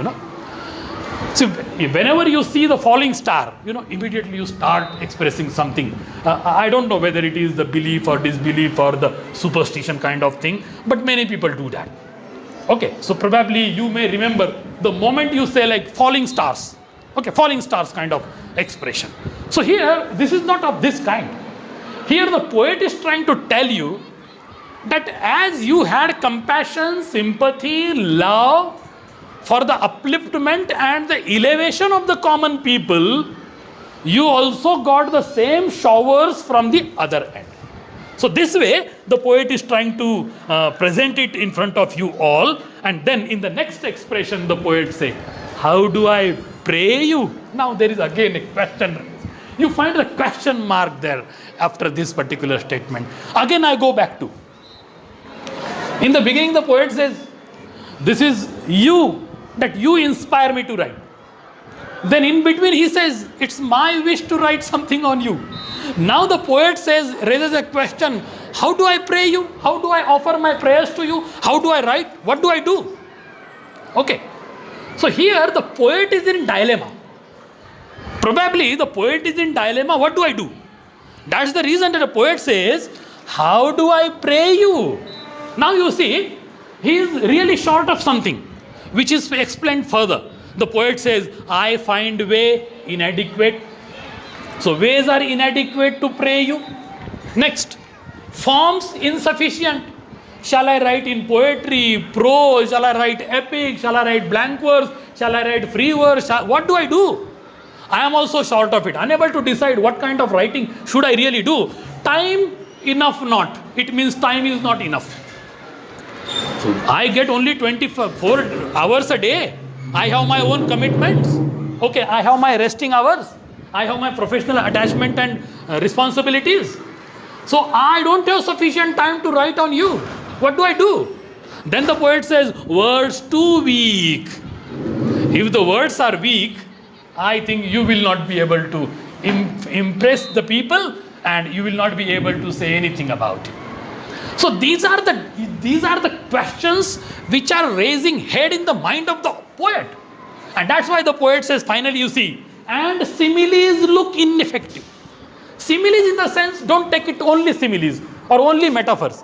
See, whenever you see the falling star, immediately you start expressing something. I don't know whether it is the belief or disbelief or the superstition kind of thing, but many people do that. Okay, so probably you may remember the moment you say like falling stars. Okay, falling stars kind of expression. So here, this is not of this kind. Here the poet is trying to tell you that as you had compassion, sympathy, love for the upliftment and the elevation of the common people, you also got the same showers from the other end. So this way, the poet is trying to present it in front of you all. And then in the next expression, the poet says, how do I pray you? Now there is again a question. You find a question mark there after this particular statement. Again I go back to, in the beginning the poet says, this is you, that you inspire me to write. Then in between he says, it's my wish to write something on you. Now the poet raises a question, how do I pray you? How do I offer my prayers to you? How do I write? What do I do? Okay. So here the poet is in dilemma. Probably the poet is in dilemma, what do I do? That's the reason that the poet says, how do I pray you? Now you see, he is really short of something, which is explained further. The poet says, I find way inadequate. So ways are inadequate to pray you. Next, forms insufficient. Shall I write in poetry, prose? Shall I write epic? Shall I write blank verse? Shall I write free verse? What do I do? I am also short of it, unable to decide what kind of writing should I really do. Time enough not. It means time is not enough. So I get only 24 hours a day. I have my own commitments. Okay, I have my resting hours. I have my professional attachment and responsibilities. So I don't have sufficient time to write on you. What do? Then the poet says, words too weak. If the words are weak, I think you will not be able to impress the people, and you will not be able to say anything about it. So these are the questions which are raising head in the mind of the poet. And that's why the poet says, finally, you see, and similes look ineffective. Similes in the sense, don't take it only similes or only metaphors.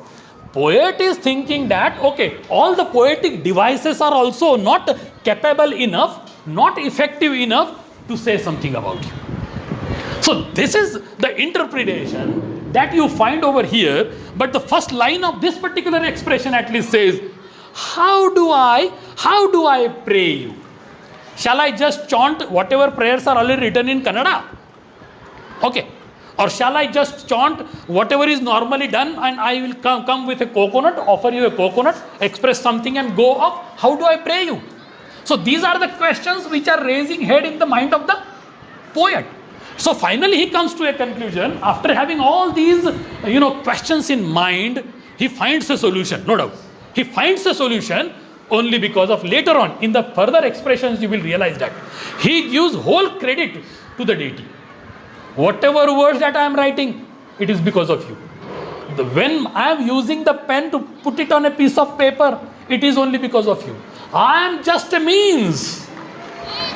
Poet is thinking that, okay, all the poetic devices are also not capable enough, not effective enough to say something about you. So this is the interpretation that you find over here. But the first line of this particular expression at least says, how do I pray you? Shall I just chant whatever prayers are already written in Kannada? Okay. Or shall I just chant whatever is normally done, and I will come with a coconut, offer you a coconut, express something and go off? How do I pray you? So these are the questions which are raising head in the mind of the poet. So finally he comes to a conclusion. After having all these questions in mind, he finds a solution, no doubt. He finds a solution only because of later on, in the further expressions, you will realize that he gives whole credit to the deity. Whatever words that I am writing, it is because of you. When I am using the pen to put it on a piece of paper, it is only because of you. I am just a means.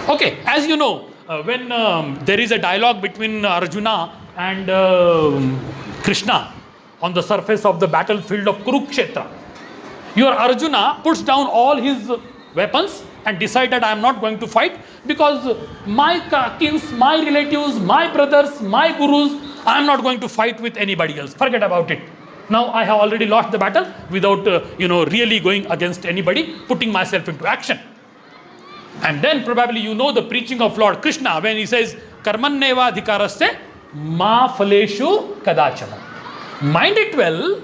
Okay, as you know, when there is a dialogue between Arjuna and Krishna on the surface of the battlefield of Kurukshetra, your Arjuna puts down all his weapons and decide that I am not going to fight because my kins, my relatives, my brothers, my gurus, I am not going to fight with anybody else. Forget about it. Now I have already lost the battle without really going against anybody, putting myself into action. And then probably the preaching of Lord Krishna when he says, Karmanneva adhikarasya ma phaleshu kadachana. Mind it well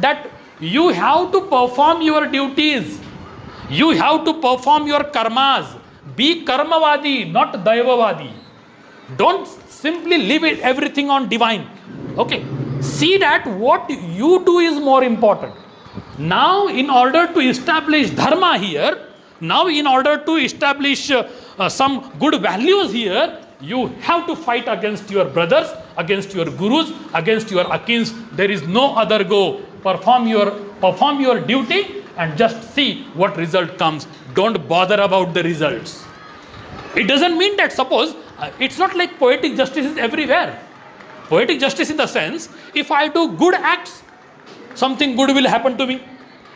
that you have to perform your duties. You have to perform your karmas. Be karmavadi, not daivavadi. Don't simply leave everything on divine. Okay. See that what you do is more important. Now, in order to establish dharma here, now in order to establish some good values here, you have to fight against your brothers, against your gurus, against your akins. There is no other go. Perform your duty and just see what result comes. Don't bother about the results. It doesn't mean that, suppose, it's not like poetic justice is everywhere. Poetic justice in the sense, if I do good acts, something good will happen to me.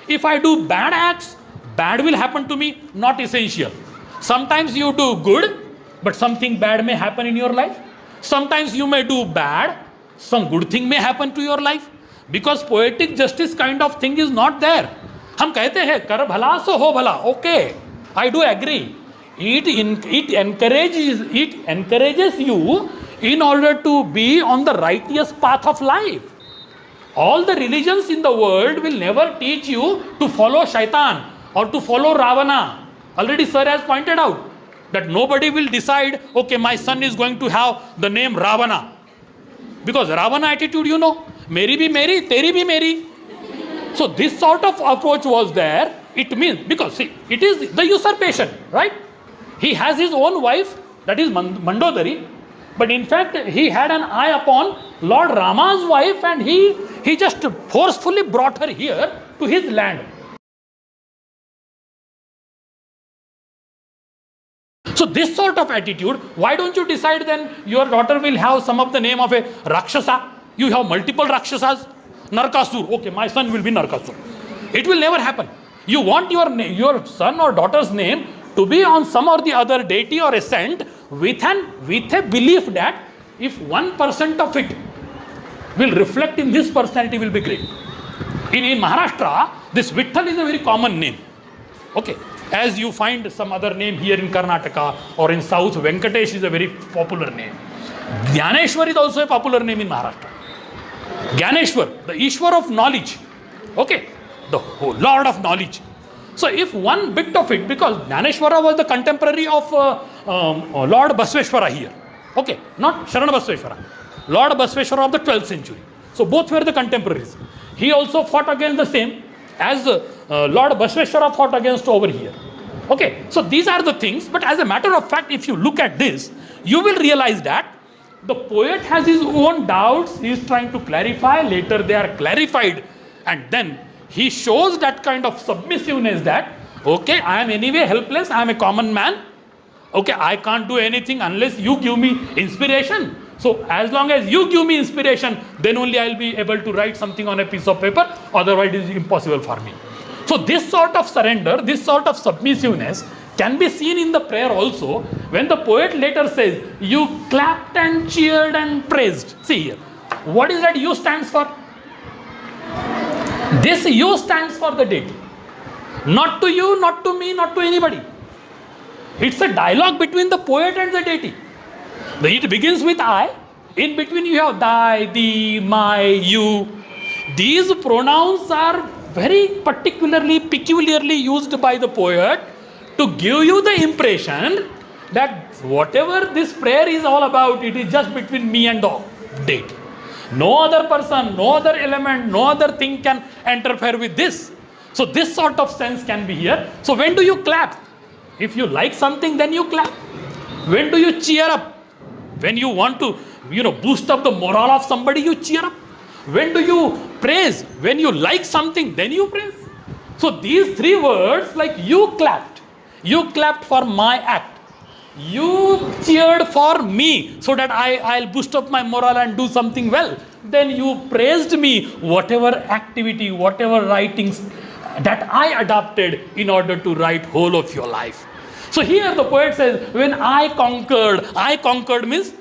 If I do bad acts, bad will happen to me. Not essential. Sometimes you do good, but something bad may happen in your life. Sometimes you may do bad, some good thing may happen to your life. Because poetic justice kind of thing is not there. हम कहते हैं कर भला सो हो भला. Okay, I do agree. It encourages you in order to be on the righteous path of life. All the religions in the world will never teach you to follow Shaitan or to follow Ravana. Already sir has pointed out that nobody will decide, okay, my son is going to have the name Ravana. Because Ravana attitude, Meri bhi meri, teri bhi meri. So this sort of approach was there. It means, because see, it is the usurpation, right? He has his own wife, that is Mandodari, but in fact he had an eye upon Lord Rama's wife, and he just forcefully brought her here to his land. So this sort of attitude, why don't you decide then your daughter will have some of the name of a Rakshasa? You have multiple Rakshasas. Narkasur, okay, my son will be Narkasur. It will never happen. You want your son or daughter's name to be on some or the other deity or a saint with a belief that if 1% of it will reflect in this personality, will be great. In Maharashtra, this Vitthal is a very common name. Okay, as you find some other name here in Karnataka or in South, Venkatesh is a very popular name. Jnaneshwar is also a popular name in Maharashtra. Jnaneshwar, the Ishwar of knowledge. Okay, the Lord of knowledge. So if one bit of it, because Jnaneshwara was the contemporary of Lord Basveshwara here. Okay, not Sharnbasava, Lord Basveshwara of the 12th century. So both were the contemporaries. He also fought against the same as Lord Basveshwara fought against over here. Okay, so these are the things, but as a matter of fact, if you look at this, you will realize that the poet has his own doubts, he is trying to clarify, later they are clarified, and then he shows that kind of submissiveness that, okay, I am anyway helpless, I am a common man, okay, I can't do anything unless you give me inspiration. So as long as you give me inspiration, then only I will be able to write something on a piece of paper, otherwise it is impossible for me. So this sort of surrender, this sort of submissiveness can be seen in the prayer also, when the poet later says, you clapped and cheered and praised. See here, what is that you stands for? This you stands for the deity. Not to you, not to me, not to anybody. It's a dialogue between the poet and the deity. It begins with I, in between you have thy, thee, my, you. These pronouns are very peculiarly used by the poet to give you the impression that whatever this prayer is all about, it is just between me and the deity. No other person, no other element, no other thing can interfere with this. So this sort of sense can be here. So when do you clap? If you like something, then you clap. When do you cheer up? When you want to, boost up the morale of somebody, you cheer up. When do you praise? When you like something, then you praise. So these three words, like you clapped for my act. You cheered for me so that I'll boost up my morale and do something well. Then you praised me, whatever activity, whatever writings that I adopted in order to write whole of your life. So here the poet says, when I conquered means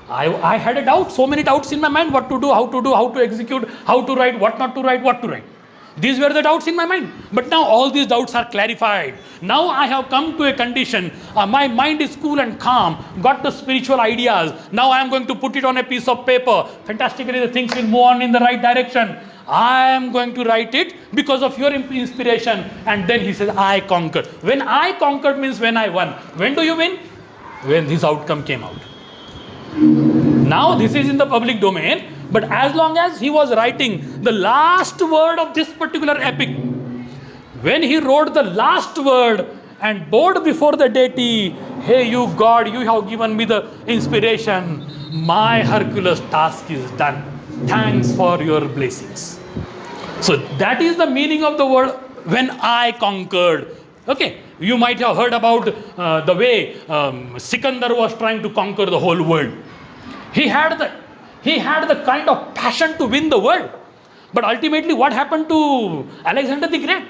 I had a doubt, so many doubts in my mind, what to do, how to execute, how to write, what not to write, what to write. These were the doubts in my mind. But now all these doubts are clarified. Now I have come to a condition, my mind is cool and calm, got the spiritual ideas. Now I am going to put it on a piece of paper. Fantastically, the things will move on in the right direction. I am going to write it because of your inspiration. And then he says, I conquered. When I conquered means when I won. When do you win? When this outcome came out. Now this is in the public domain. But as long as he was writing the last word of this particular epic, when he wrote the last word and bowed before the deity, hey you God, you have given me the inspiration, my Hercules task is done. Thanks for your blessings. So that is the meaning of the word when I conquered. Okay, you might have heard about the way Sikandar was trying to conquer the whole world. He had the kind of passion to win the world. But ultimately what happened to Alexander the Great?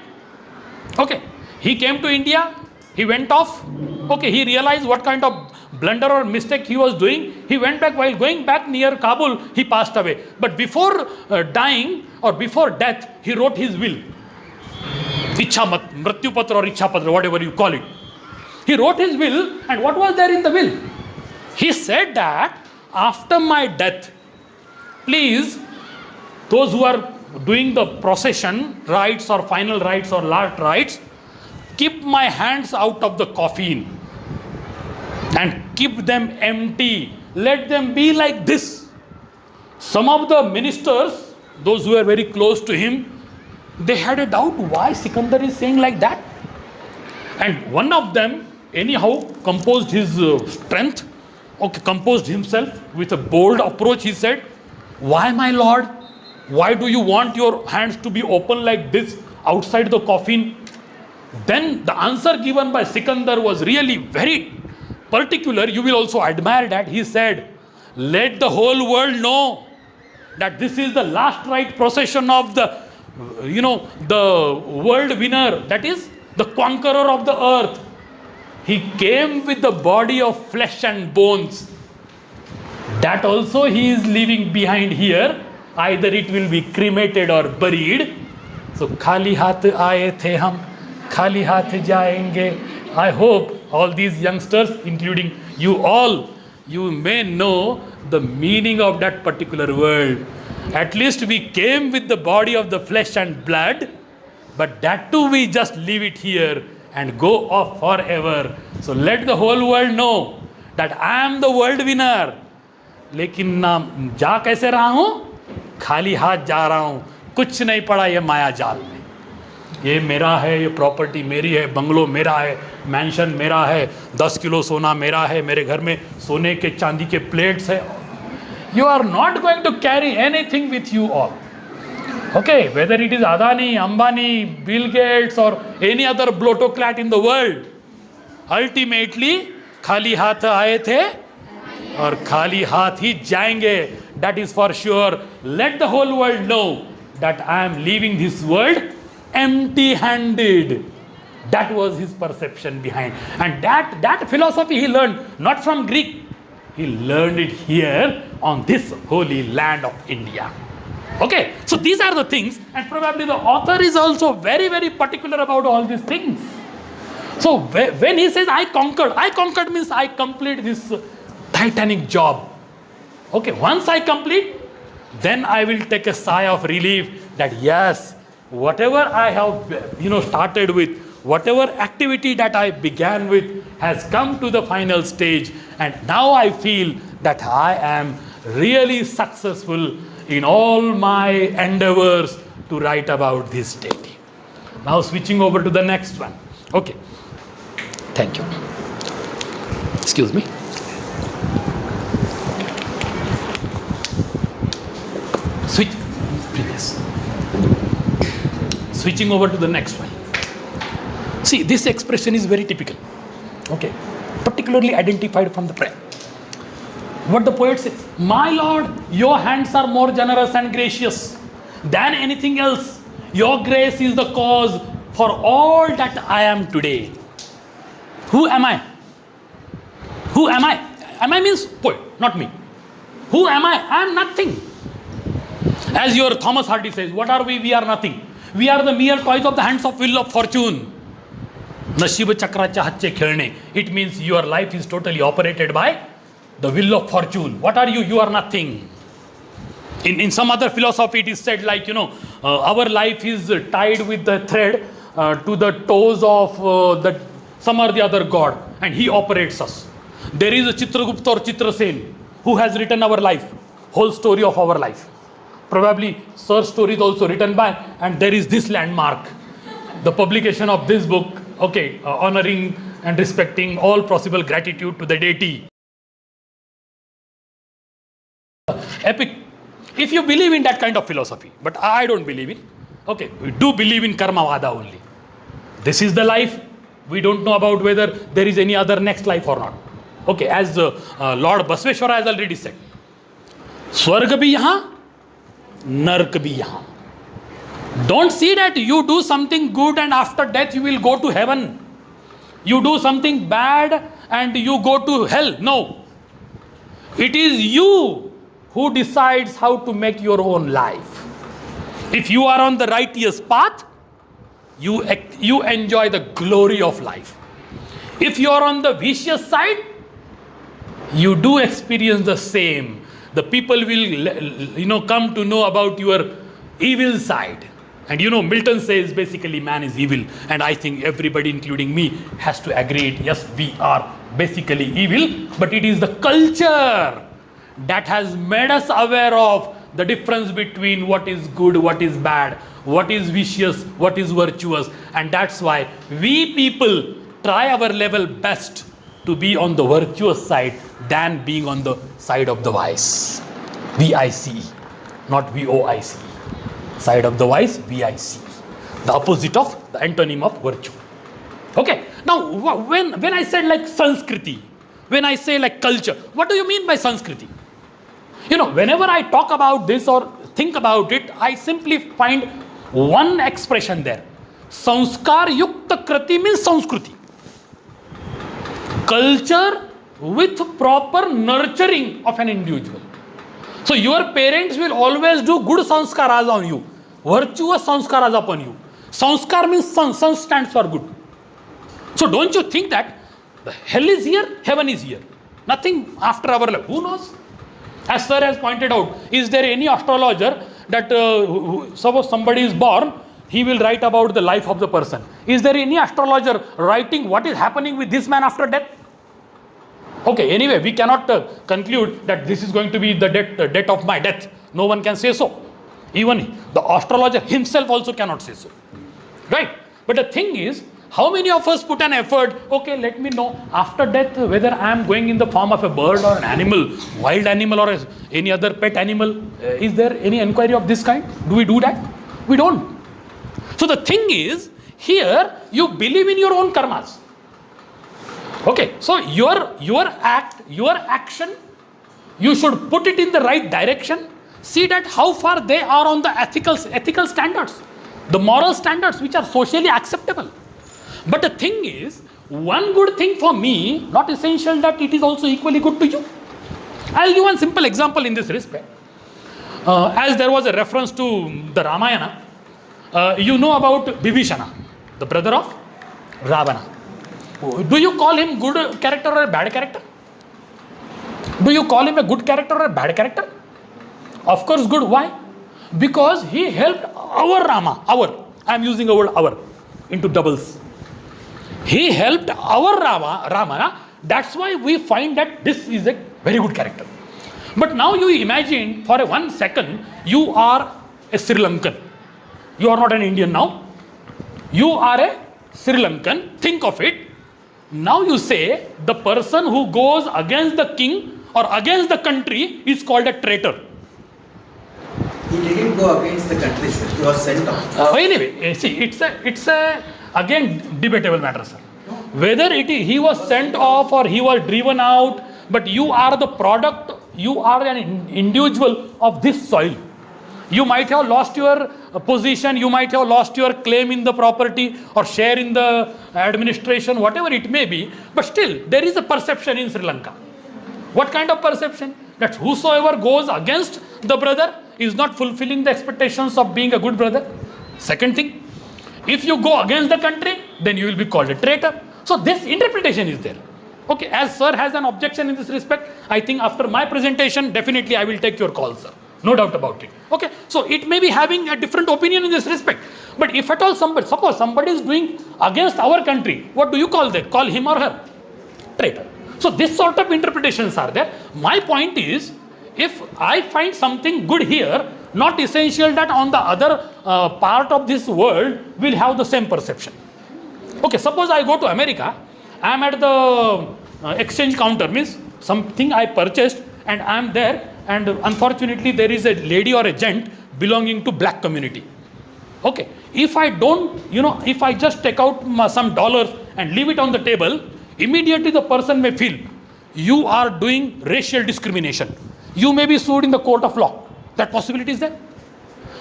Okay, he came to India, he went off. Okay, he realized what kind of blunder or mistake he was doing. He went back. While going back near Kabul, he passed away. But before dying or before death, he wrote his will. Mrityu Patra or Ichha Patra, whatever you call it. He wrote his will, and what was there in the will? He said that after my death, please, those who are doing the procession rites or final rites or last rites, keep my hands out of the coffin and keep them empty. Let them be like this. Some of the ministers, those who were very close to him, they had a doubt why Sikandar is saying like that. And one of them anyhow composed his strength, composed himself with a bold approach. He said, why my lord? Why do you want your hands to be open like this outside the coffin? Then the answer given by Sikandar was really very particular. You will also admire that. He said, let the whole world know that this is the last rite procession of the world winner, that is the conqueror of the earth. He came with the body of flesh and bones. That also he is leaving behind here. Either it will be cremated or buried. So khali haath aaye the hum, khali haath jayenge. I hope all these youngsters, including you all, you may know the meaning of that particular word. At least we came with the body of the flesh and blood, but that too we just leave it here and go off forever. So let the whole world know that I am the world winner. लेकिन जा कैसे रहा हूँ? खाली हाथ जा रहा हूँ, कुछ नहीं पड़ा ये माया जाल में. ये मेरा है, ये प्रॉपर्टी मेरी है, बंगलो मेरा है, मैंशन मेरा है, 10 किलो सोना मेरा है, मेरे घर में सोने के चांदी के प्लेट्स है. You are not going to carry anything with you all. Okay, whether it is Adani, Ambani, Bill Gates or any other bloatocrat in the world, ultimately खाली हाथ आए थे और खाली हाथ ही जाएंगे. That is for sure. Let the whole world know that I am leaving this world empty-handed. That was his perception behind. And that philosophy he learned not from Greek. He learned it here on this holy land of India. Okay, so these are the things, and probably the author is also very, very particular about all these things. So when he says I conquered means I complete this titanic job. Okay, once I complete, then I will take a sigh of relief that yes, whatever I have started with, whatever activity that I began with has come to the final stage, and now I feel that I am really successful in all my endeavors to write about this deity. Now switching over to the next one. Okay, thank you. Excuse me. Switching over to the next one. See, this expression is very typical. Okay, particularly identified from the prayer. What the poet says, my Lord, your hands are more generous and gracious than anything else. Your grace is the cause for all that I am today. Who am I? Who am I? Am I means poet, not me. Who am I? I am nothing. As your Thomas Hardy says, what are we? We are nothing. We are the mere toys of the hands of wheel of fortune. Nashib chakracha hacche khelne. It means your life is totally operated by the will of fortune. What are you? You are nothing. In some other philosophy, it is said like, our life is tied with the thread to the toes of some or the other god, and he operates us. There is a Chitragupta or Chitrasen who has written our life, whole story of our life. Probably Sir's story is also written by, and there is this landmark, the publication of this book, honoring and respecting all possible gratitude to the deity. Epic. If you believe in that kind of philosophy, but I don't believe in. Okay, we do believe in Karmavada only. This is the life. We don't know about whether there is any other next life or not. Okay, as Lord Basveshwara has already said, Swarga bhi yahan, Nark bhi yahan. Don't see that you do something good and after death you will go to heaven. You do something bad and you go to hell. No. It is you who decides how to make your own life. If you are on the righteous path, you enjoy the glory of life. If you are on the vicious side, you do experience the same. The people will come to know about your evil side. And Milton says basically man is evil, and I think everybody including me has to agree, yes, we are basically evil, but it is the culture that has made us aware of the difference between what is good, what is bad, what is vicious, what is virtuous, and that's why we people try our level best to be on the virtuous side than being on the side of the vice. V-I-C-E, not V-O-I-C-E. Side of the vice, V-I-C-E. The opposite of, the antonym of virtue. Okay, now when I said like Sanskriti, when I say like culture, what do you mean by Sanskriti? Whenever I talk about this or think about it, I simply find one expression there. Sanskar yukta kriti means Sanskriti. Culture with proper nurturing of an individual. So your parents will always do good sanskaras on you, virtuous sanskaras upon you. Sanskar means sun stands for good. So don't you think that the hell is here, heaven is here? Nothing after our life. Who knows? As Sir has pointed out, is there any astrologer that suppose somebody is born, he will write about the life of the person. Is there any astrologer writing what is happening with this man after death? Okay, anyway, we cannot conclude that this is going to be the date of my death. No one can say so. Even the astrologer himself also cannot say so. Right? But the thing is, how many of us put an effort, okay, let me know after death whether I am going in the form of a bird or an animal, wild animal or any other pet animal. Is there any inquiry of this kind? Do we do that? We don't. So the thing is, here you believe in your own karmas. Okay, so your action, you should put it in the right direction. See that how far they are on the ethical standards, the moral standards which are socially acceptable. But the thing is, one good thing for me, not essential that it is also equally good to you. I'll give one simple example in this respect. As there was a reference to the Ramayana, you know about Bibhishana, the brother of Ravana. Do you call him good character or a bad character? Do you call him a good character or a bad character? Of course good. Why? Because he helped our Rama, I am using the word our into doubles. He helped our Rama. That's why we find that this is a very good character. But now you imagine for 1 second, you are a Sri Lankan. You are not an Indian now. You are a Sri Lankan. Think of it. Now you say the person who goes against the king or against the country is called a traitor. He didn't go against the country, sir. He was sent off. Anyway, see, it's a again debatable matter, sir. Whether he was sent off or he was driven out, but you are the product, you are an individual of this soil. You might have lost your position, you might have lost your claim in the property or share in the administration, whatever it may be, but still there is a perception in Sri Lanka. What kind of perception? That whosoever goes against the brother is not fulfilling the expectations of being a good brother. Second thing, if you go against the country, then you will be called a traitor. So this interpretation is there. Okay, as sir has an objection in this respect, I think after my presentation, definitely I will take your call, sir. No doubt about it. Okay, so it may be having a different opinion in this respect. But if at all suppose somebody is doing against our country, what do you call them? Call him or her? Traitor. So this sort of interpretations are there. My point is, if I find something good here, not essential that on the other part of this world will have the same perception. Okay, suppose I go to America, I am at the exchange counter, means something I purchased and I am there, and unfortunately there is a lady or a gent belonging to black community. Okay, if I don't, if I just take out some dollars and leave it on the table, immediately the person may feel you are doing racial discrimination. You may be sued in the court of law. That possibility is there.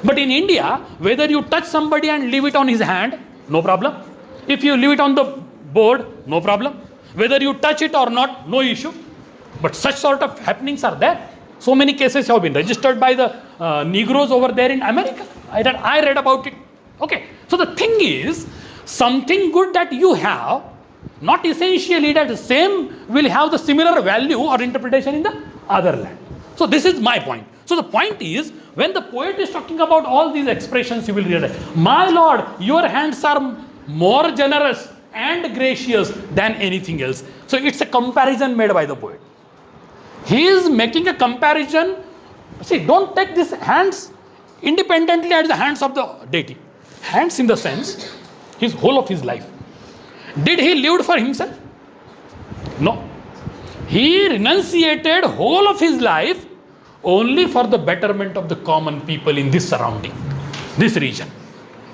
But in India, whether you touch somebody and leave it on his hand, no problem. If you leave it on the board, no problem. Whether you touch it or not, no issue. But such sort of happenings are there. So many cases have been registered by the Negroes over there in America. I read about it. Okay. So the thing is, something good that you have, not essentially that the same will have the similar value or interpretation in the other land. So this is my point. So the point is, when the poet is talking about all these expressions, you will realize, my Lord, your hands are more generous and gracious than anything else. So it's a comparison made by the poet. He is making a comparison. See, don't take these hands independently as the hands of the deity. Hands in the sense, his whole of his life. Did he live for himself? No. He renunciated whole of his life only for the betterment of the common people in this surrounding, this region.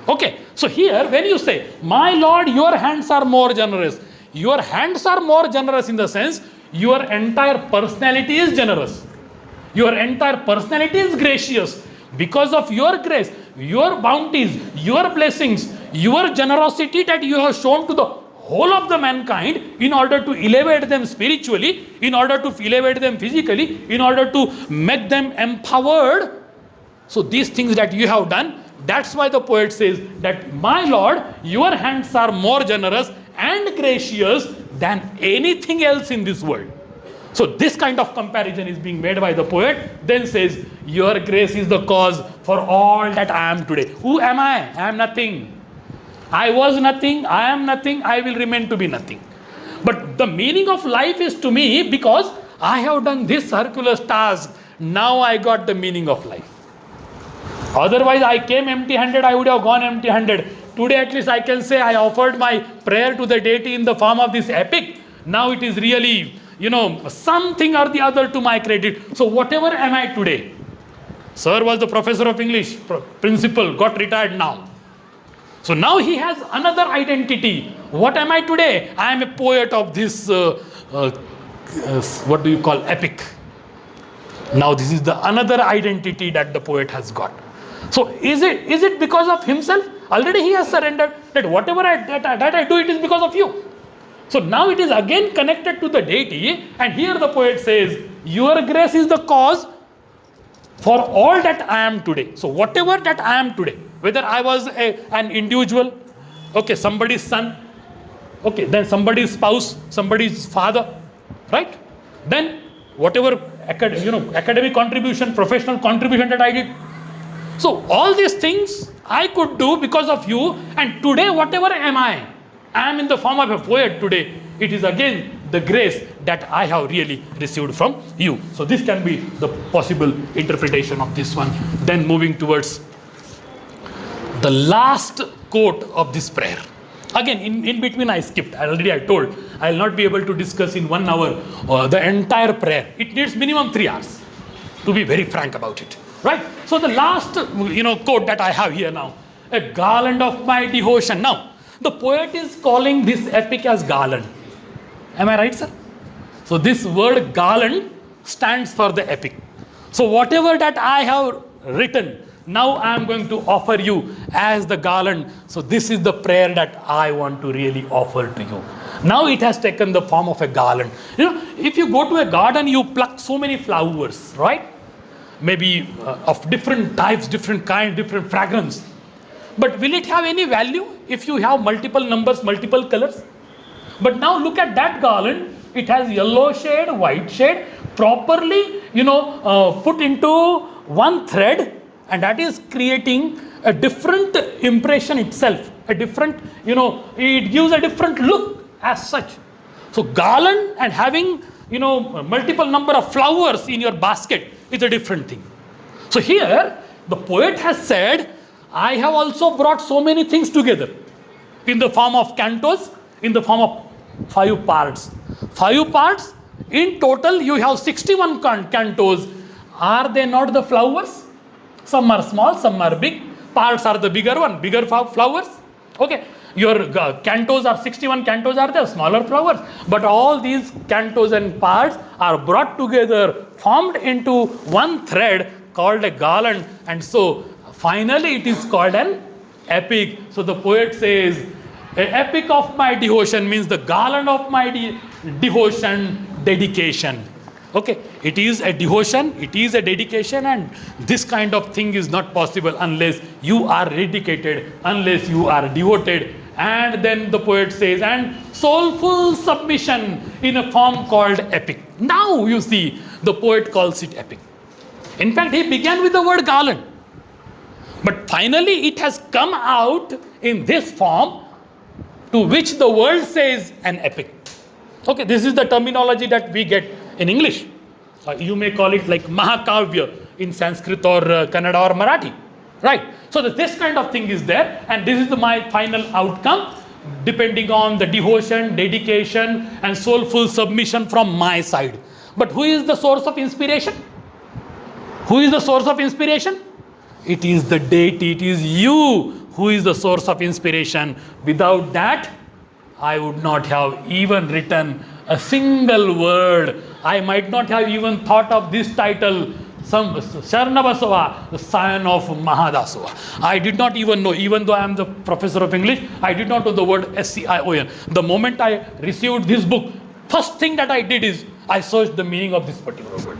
Okay, so here when you say, my Lord, your hands are more generous, your hands are more generous in the sense, your entire personality is generous. Your entire personality is gracious. Because of your grace, your bounties, your blessings, your generosity that you have shown to the whole of the mankind in order to elevate them spiritually, in order to elevate them physically, in order to make them empowered. So these things that you have done, that's why the poet says that, my Lord, your hands are more generous and gracious than anything else in this world. So this kind of comparison is being made by the poet, then says, your grace is the cause for all that I am today. Who am I? I am nothing. I was nothing, I am nothing, I will remain to be nothing. But the meaning of life is to me because I have done this Hercules task. Now I got the meaning of life. Otherwise, I came empty-handed, I would have gone empty-handed. Today, at least I can say I offered my prayer to the deity in the form of this epic. Now it is really, something or the other to my credit. So whatever am I today? Sir was the professor of English, principal, got retired now. So now he has another identity. What am I today? I am a poet of this, what do you call, epic. Now this is the another identity that the poet has got. So is it because of himself? Already he has surrendered that whatever I do, it is because of you. So now it is again connected to the deity, and here the poet says, your grace is the cause for all that I am today. So whatever that I am today, whether I was an individual, okay, somebody's son, okay, then somebody's spouse, somebody's father, right? Then whatever academic contribution, professional contribution that I did. So all these things I could do because of you, and today whatever am I am in the form of a poet today. It is again the grace that I have really received from you. So this can be the possible interpretation of this one. Then moving towards the last quote of this prayer. Again, in between I skipped. I told I will not be able to discuss in 1 hour the entire prayer. It needs minimum 3 hours, to be very frank about it. Right? So the last quote that I have here now, a garland of my devotion. Now, the poet is calling this epic as garland. Am I right, sir? So this word garland stands for the epic. So whatever that I have written, now I am going to offer you as the garland. So this is the prayer that I want to really offer to you. Now it has taken the form of a garland. If you go to a garden, you pluck so many flowers, right? Maybe of different types, different kind, different fragrance. But will it have any value if you have multiple numbers, multiple colors? But now look at that garland. It has yellow shade, white shade, properly, put into one thread, and that is creating a different impression itself. A different, it gives a different look as such. So garland and having, multiple number of flowers in your basket is a different thing. So here the poet has said, I have also brought so many things together in the form of cantos, in the form of 5 parts. 5 parts, in total you have 61 cantos. Are they not the flowers? Some are small, some are big. Parts are the bigger one, bigger flowers. Okay, your cantos are 61 cantos are there, smaller flowers. But all these cantos and parts are brought together, formed into one thread called a garland. And so finally it is called an epic. So the poet says, an epic of my devotion means the garland of my devotion, dedication. Okay, it is a devotion, it is a dedication, and this kind of thing is not possible unless you are dedicated, unless you are devoted. And then the poet says, and soulful submission in a form called epic. Now you see, the poet calls it epic. In fact, he began with the word garland. But finally it has come out in this form, to which the world says an epic. Okay, this is the terminology that we get in English. You may call it like Mahakavya in Sanskrit or Kannada or Marathi. Right? So this kind of thing is there, and this is my final outcome, depending on the devotion, dedication and soulful submission from my side. But who is the source of inspiration? Who is the source of inspiration? It is the deity, it is you who is the source of inspiration. Without that, I would not have even written a single word. I might not have even thought of this title, Sharnbasava, the Scion of Mahadasoha. I did not even know, even though I am the professor of English, I did not know the word Scion. The moment I received this book, first thing that I did is I searched the meaning of this particular word.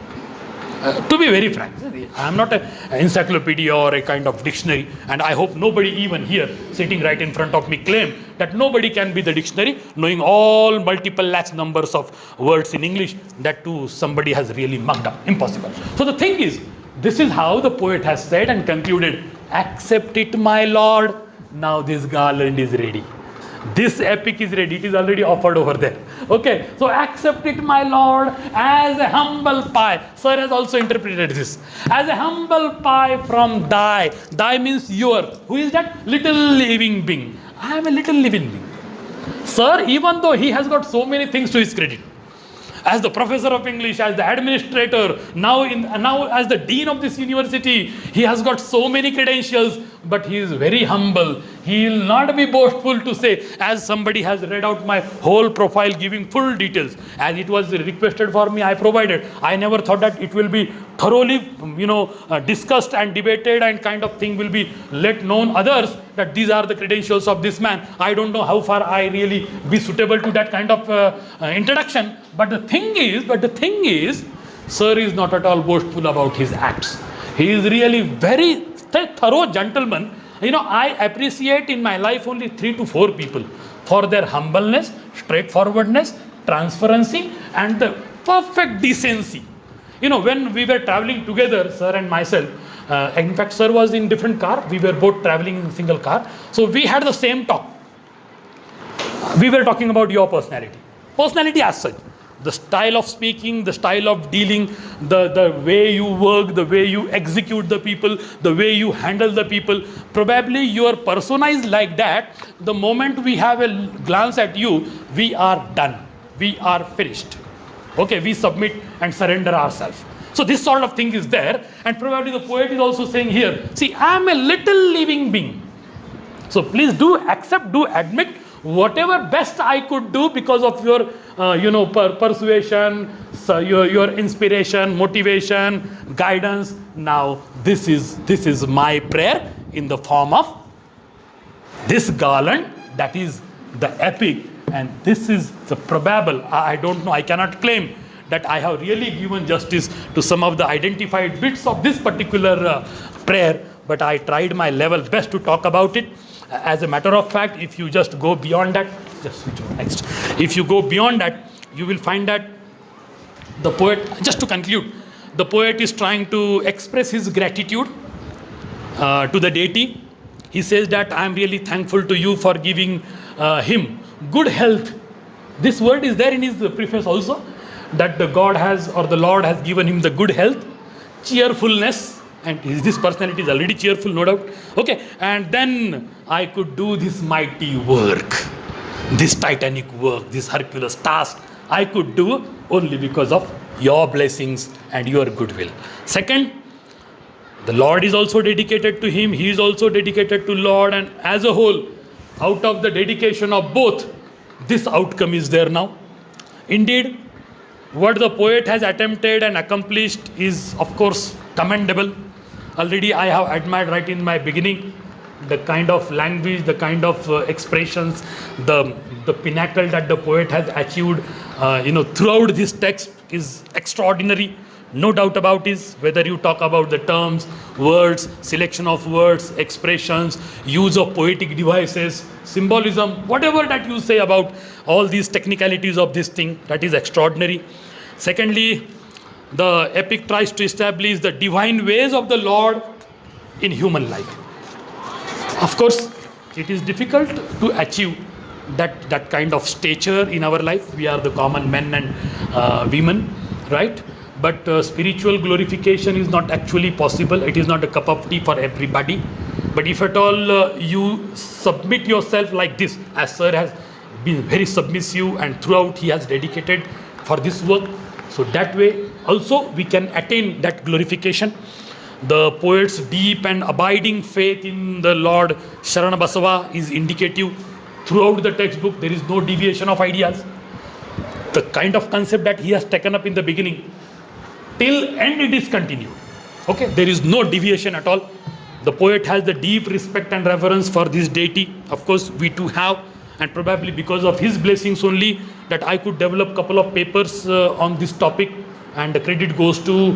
To be very frank, I am not an encyclopedia or a kind of dictionary, and I hope nobody even here sitting right in front of me claim that nobody can be the dictionary, knowing all multiple lakhs numbers of words in English. That too somebody has really mucked up. Impossible. So the thing is, this is how the poet has said and concluded, accept it, my lord. Now this garland is ready. This epic is ready. It is already offered over there. Okay. So accept it, my Lord, as a humble pie. Sir has also interpreted this. As a humble pie from thy. Thy means your. Who is that? Little living being. I am a little living being. Sir, even though he has got so many things to his credit, as the professor of English, as the administrator, now as the dean of this university, he has got so many credentials, but he is very humble. He will not be boastful to say, as somebody has read out my whole profile giving full details. As it was requested for me, I provided. I never thought that it will be thoroughly, discussed and debated and kind of thing will be let known others that these are the credentials of this man. I don't know how far I really be suitable to that kind of introduction. But the thing is, sir is not at all boastful about his acts. He is really very thorough gentleman. I appreciate in my life only 3 to 4 people for their humbleness, straightforwardness, transparency, and the perfect decency. When we were traveling together, sir and myself, in fact, sir was in different car. We were both traveling in a single car. So we had the same talk. We were talking about your personality. Personality as such. The style of speaking, the style of dealing, the way you work, the way you execute the people, the way you handle the people. Probably your persona is like that. The moment we have a glance at you, we are done. We are finished. Okay, we submit and surrender ourselves. So this sort of thing is there. And probably the poet is also saying here, see, I am a little living being. So please do accept, do admit whatever best I could do because of your persuasion, so your inspiration, motivation, guidance. Now this is my prayer in the form of this garland, that is the epic, and this is the probable. I don't know, I cannot claim that I have really given justice to some of the identified bits of this particular prayer, but I tried my level best to talk about it. As a matter of fact, if you just go beyond that, just switch over next. If you go beyond that, you will find that the poet, just to conclude, the poet is trying to express his gratitude to the deity. He says that I am really thankful to you for giving him good health. This word is there in his preface also, that the God has, or the Lord has given him the good health, cheerfulness, and this personality is already cheerful, no doubt. Okay, and then I could do this mighty work, this titanic work, this Herculean task, I could do only because of your blessings and your goodwill. Second, the Lord is also dedicated to him, he is also dedicated to Lord, and as a whole, out of the dedication of both, this outcome is there now. Indeed, what the poet has attempted and accomplished is, of course, commendable. Already I have admired right in my beginning the kind of language, the kind of expressions, the pinnacle that the poet has achieved throughout this text is extraordinary. No doubt about it, whether you talk about the terms, words, selection of words, expressions, use of poetic devices, symbolism, whatever that you say about all these technicalities of this thing, that is extraordinary. Secondly, the epic tries to establish the divine ways of the Lord in human life. Of course, it is difficult to achieve that kind of stature in our life. We are the common men and women, right? But spiritual glorification is not actually possible. It is not a cup of tea for everybody. But if at all you submit yourself like this, as Sir has been very submissive and throughout he has dedicated for this work, so that way also we can attain that glorification. The poet's deep and abiding faith in the Lord Sharnbasava is indicative. Throughout the textbook, there is no deviation of ideas. The kind of concept that he has taken up in the beginning, till end it is continued. Okay, there is no deviation at all. The poet has the deep respect and reverence for this deity. Of course, we too have, and probably because of his blessings only that I could develop couple of papers on this topic, and the credit goes to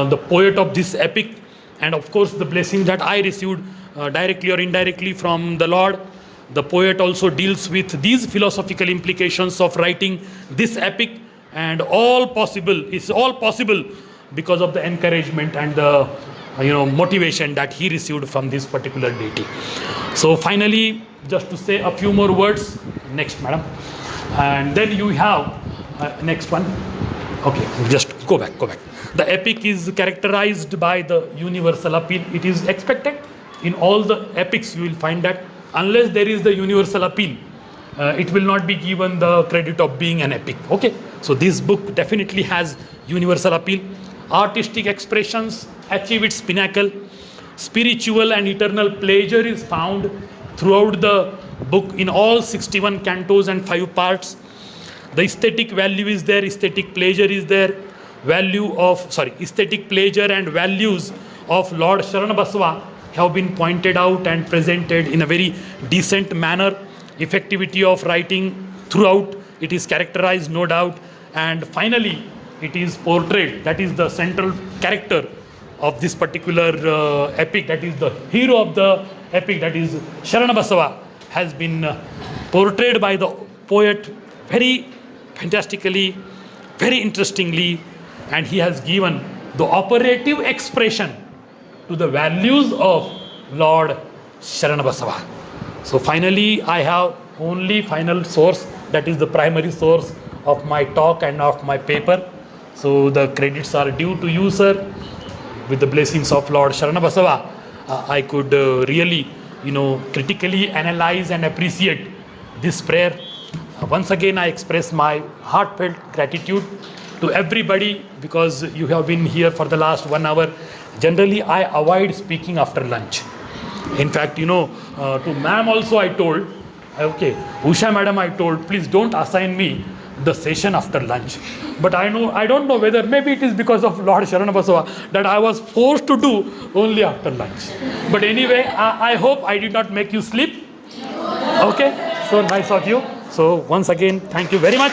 the poet of this epic, and of course the blessing that I received directly or indirectly from the Lord. The poet also deals with these philosophical implications of writing this epic, and it's all possible because of the encouragement and the motivation that he received from this particular deity. So finally, just to say a few more words. Next, madam. And then you have next one. Okay, just go back. The epic is characterized by the universal appeal. It is expected in all the epics. You will find that unless there is the universal appeal, it will not be given the credit of being an epic. Okay, so this book definitely has universal appeal. Artistic expressions achieve its pinnacle. Spiritual and eternal pleasure is found throughout the book in all 61 cantos and 5 parts. The aesthetic value is there, aesthetic pleasure is there. Aesthetic pleasure and values of Lord Sharnbasava have been pointed out and presented in a very decent manner. Effectivity of writing throughout, it is characterized, no doubt. And finally, it is portrayed, that is the central character of this particular epic, that is the hero of the epic, that is Sharnbasava, has been portrayed by the poet very fantastically, very interestingly, and he has given the operative expression to the values of Lord Sharnbasava. So finally, I have only final source, that is the primary source of my talk and of my paper. So the credits are due to you, sir. With the blessings of Lord Sharnbasava, I could really, critically analyze and appreciate this prayer. Once again, I express my heartfelt gratitude to everybody because you have been here for the last 1 hour. Generally, I avoid speaking after lunch. In fact, to ma'am also I told, okay, Usha madam I told, please don't assign me the session after lunch. But I don't know whether, maybe it is because of Lord Sharnbasava that I was forced to do only after lunch. But anyway, I hope I did not make you sleep. Okay, so nice of you. So once again, thank you very much.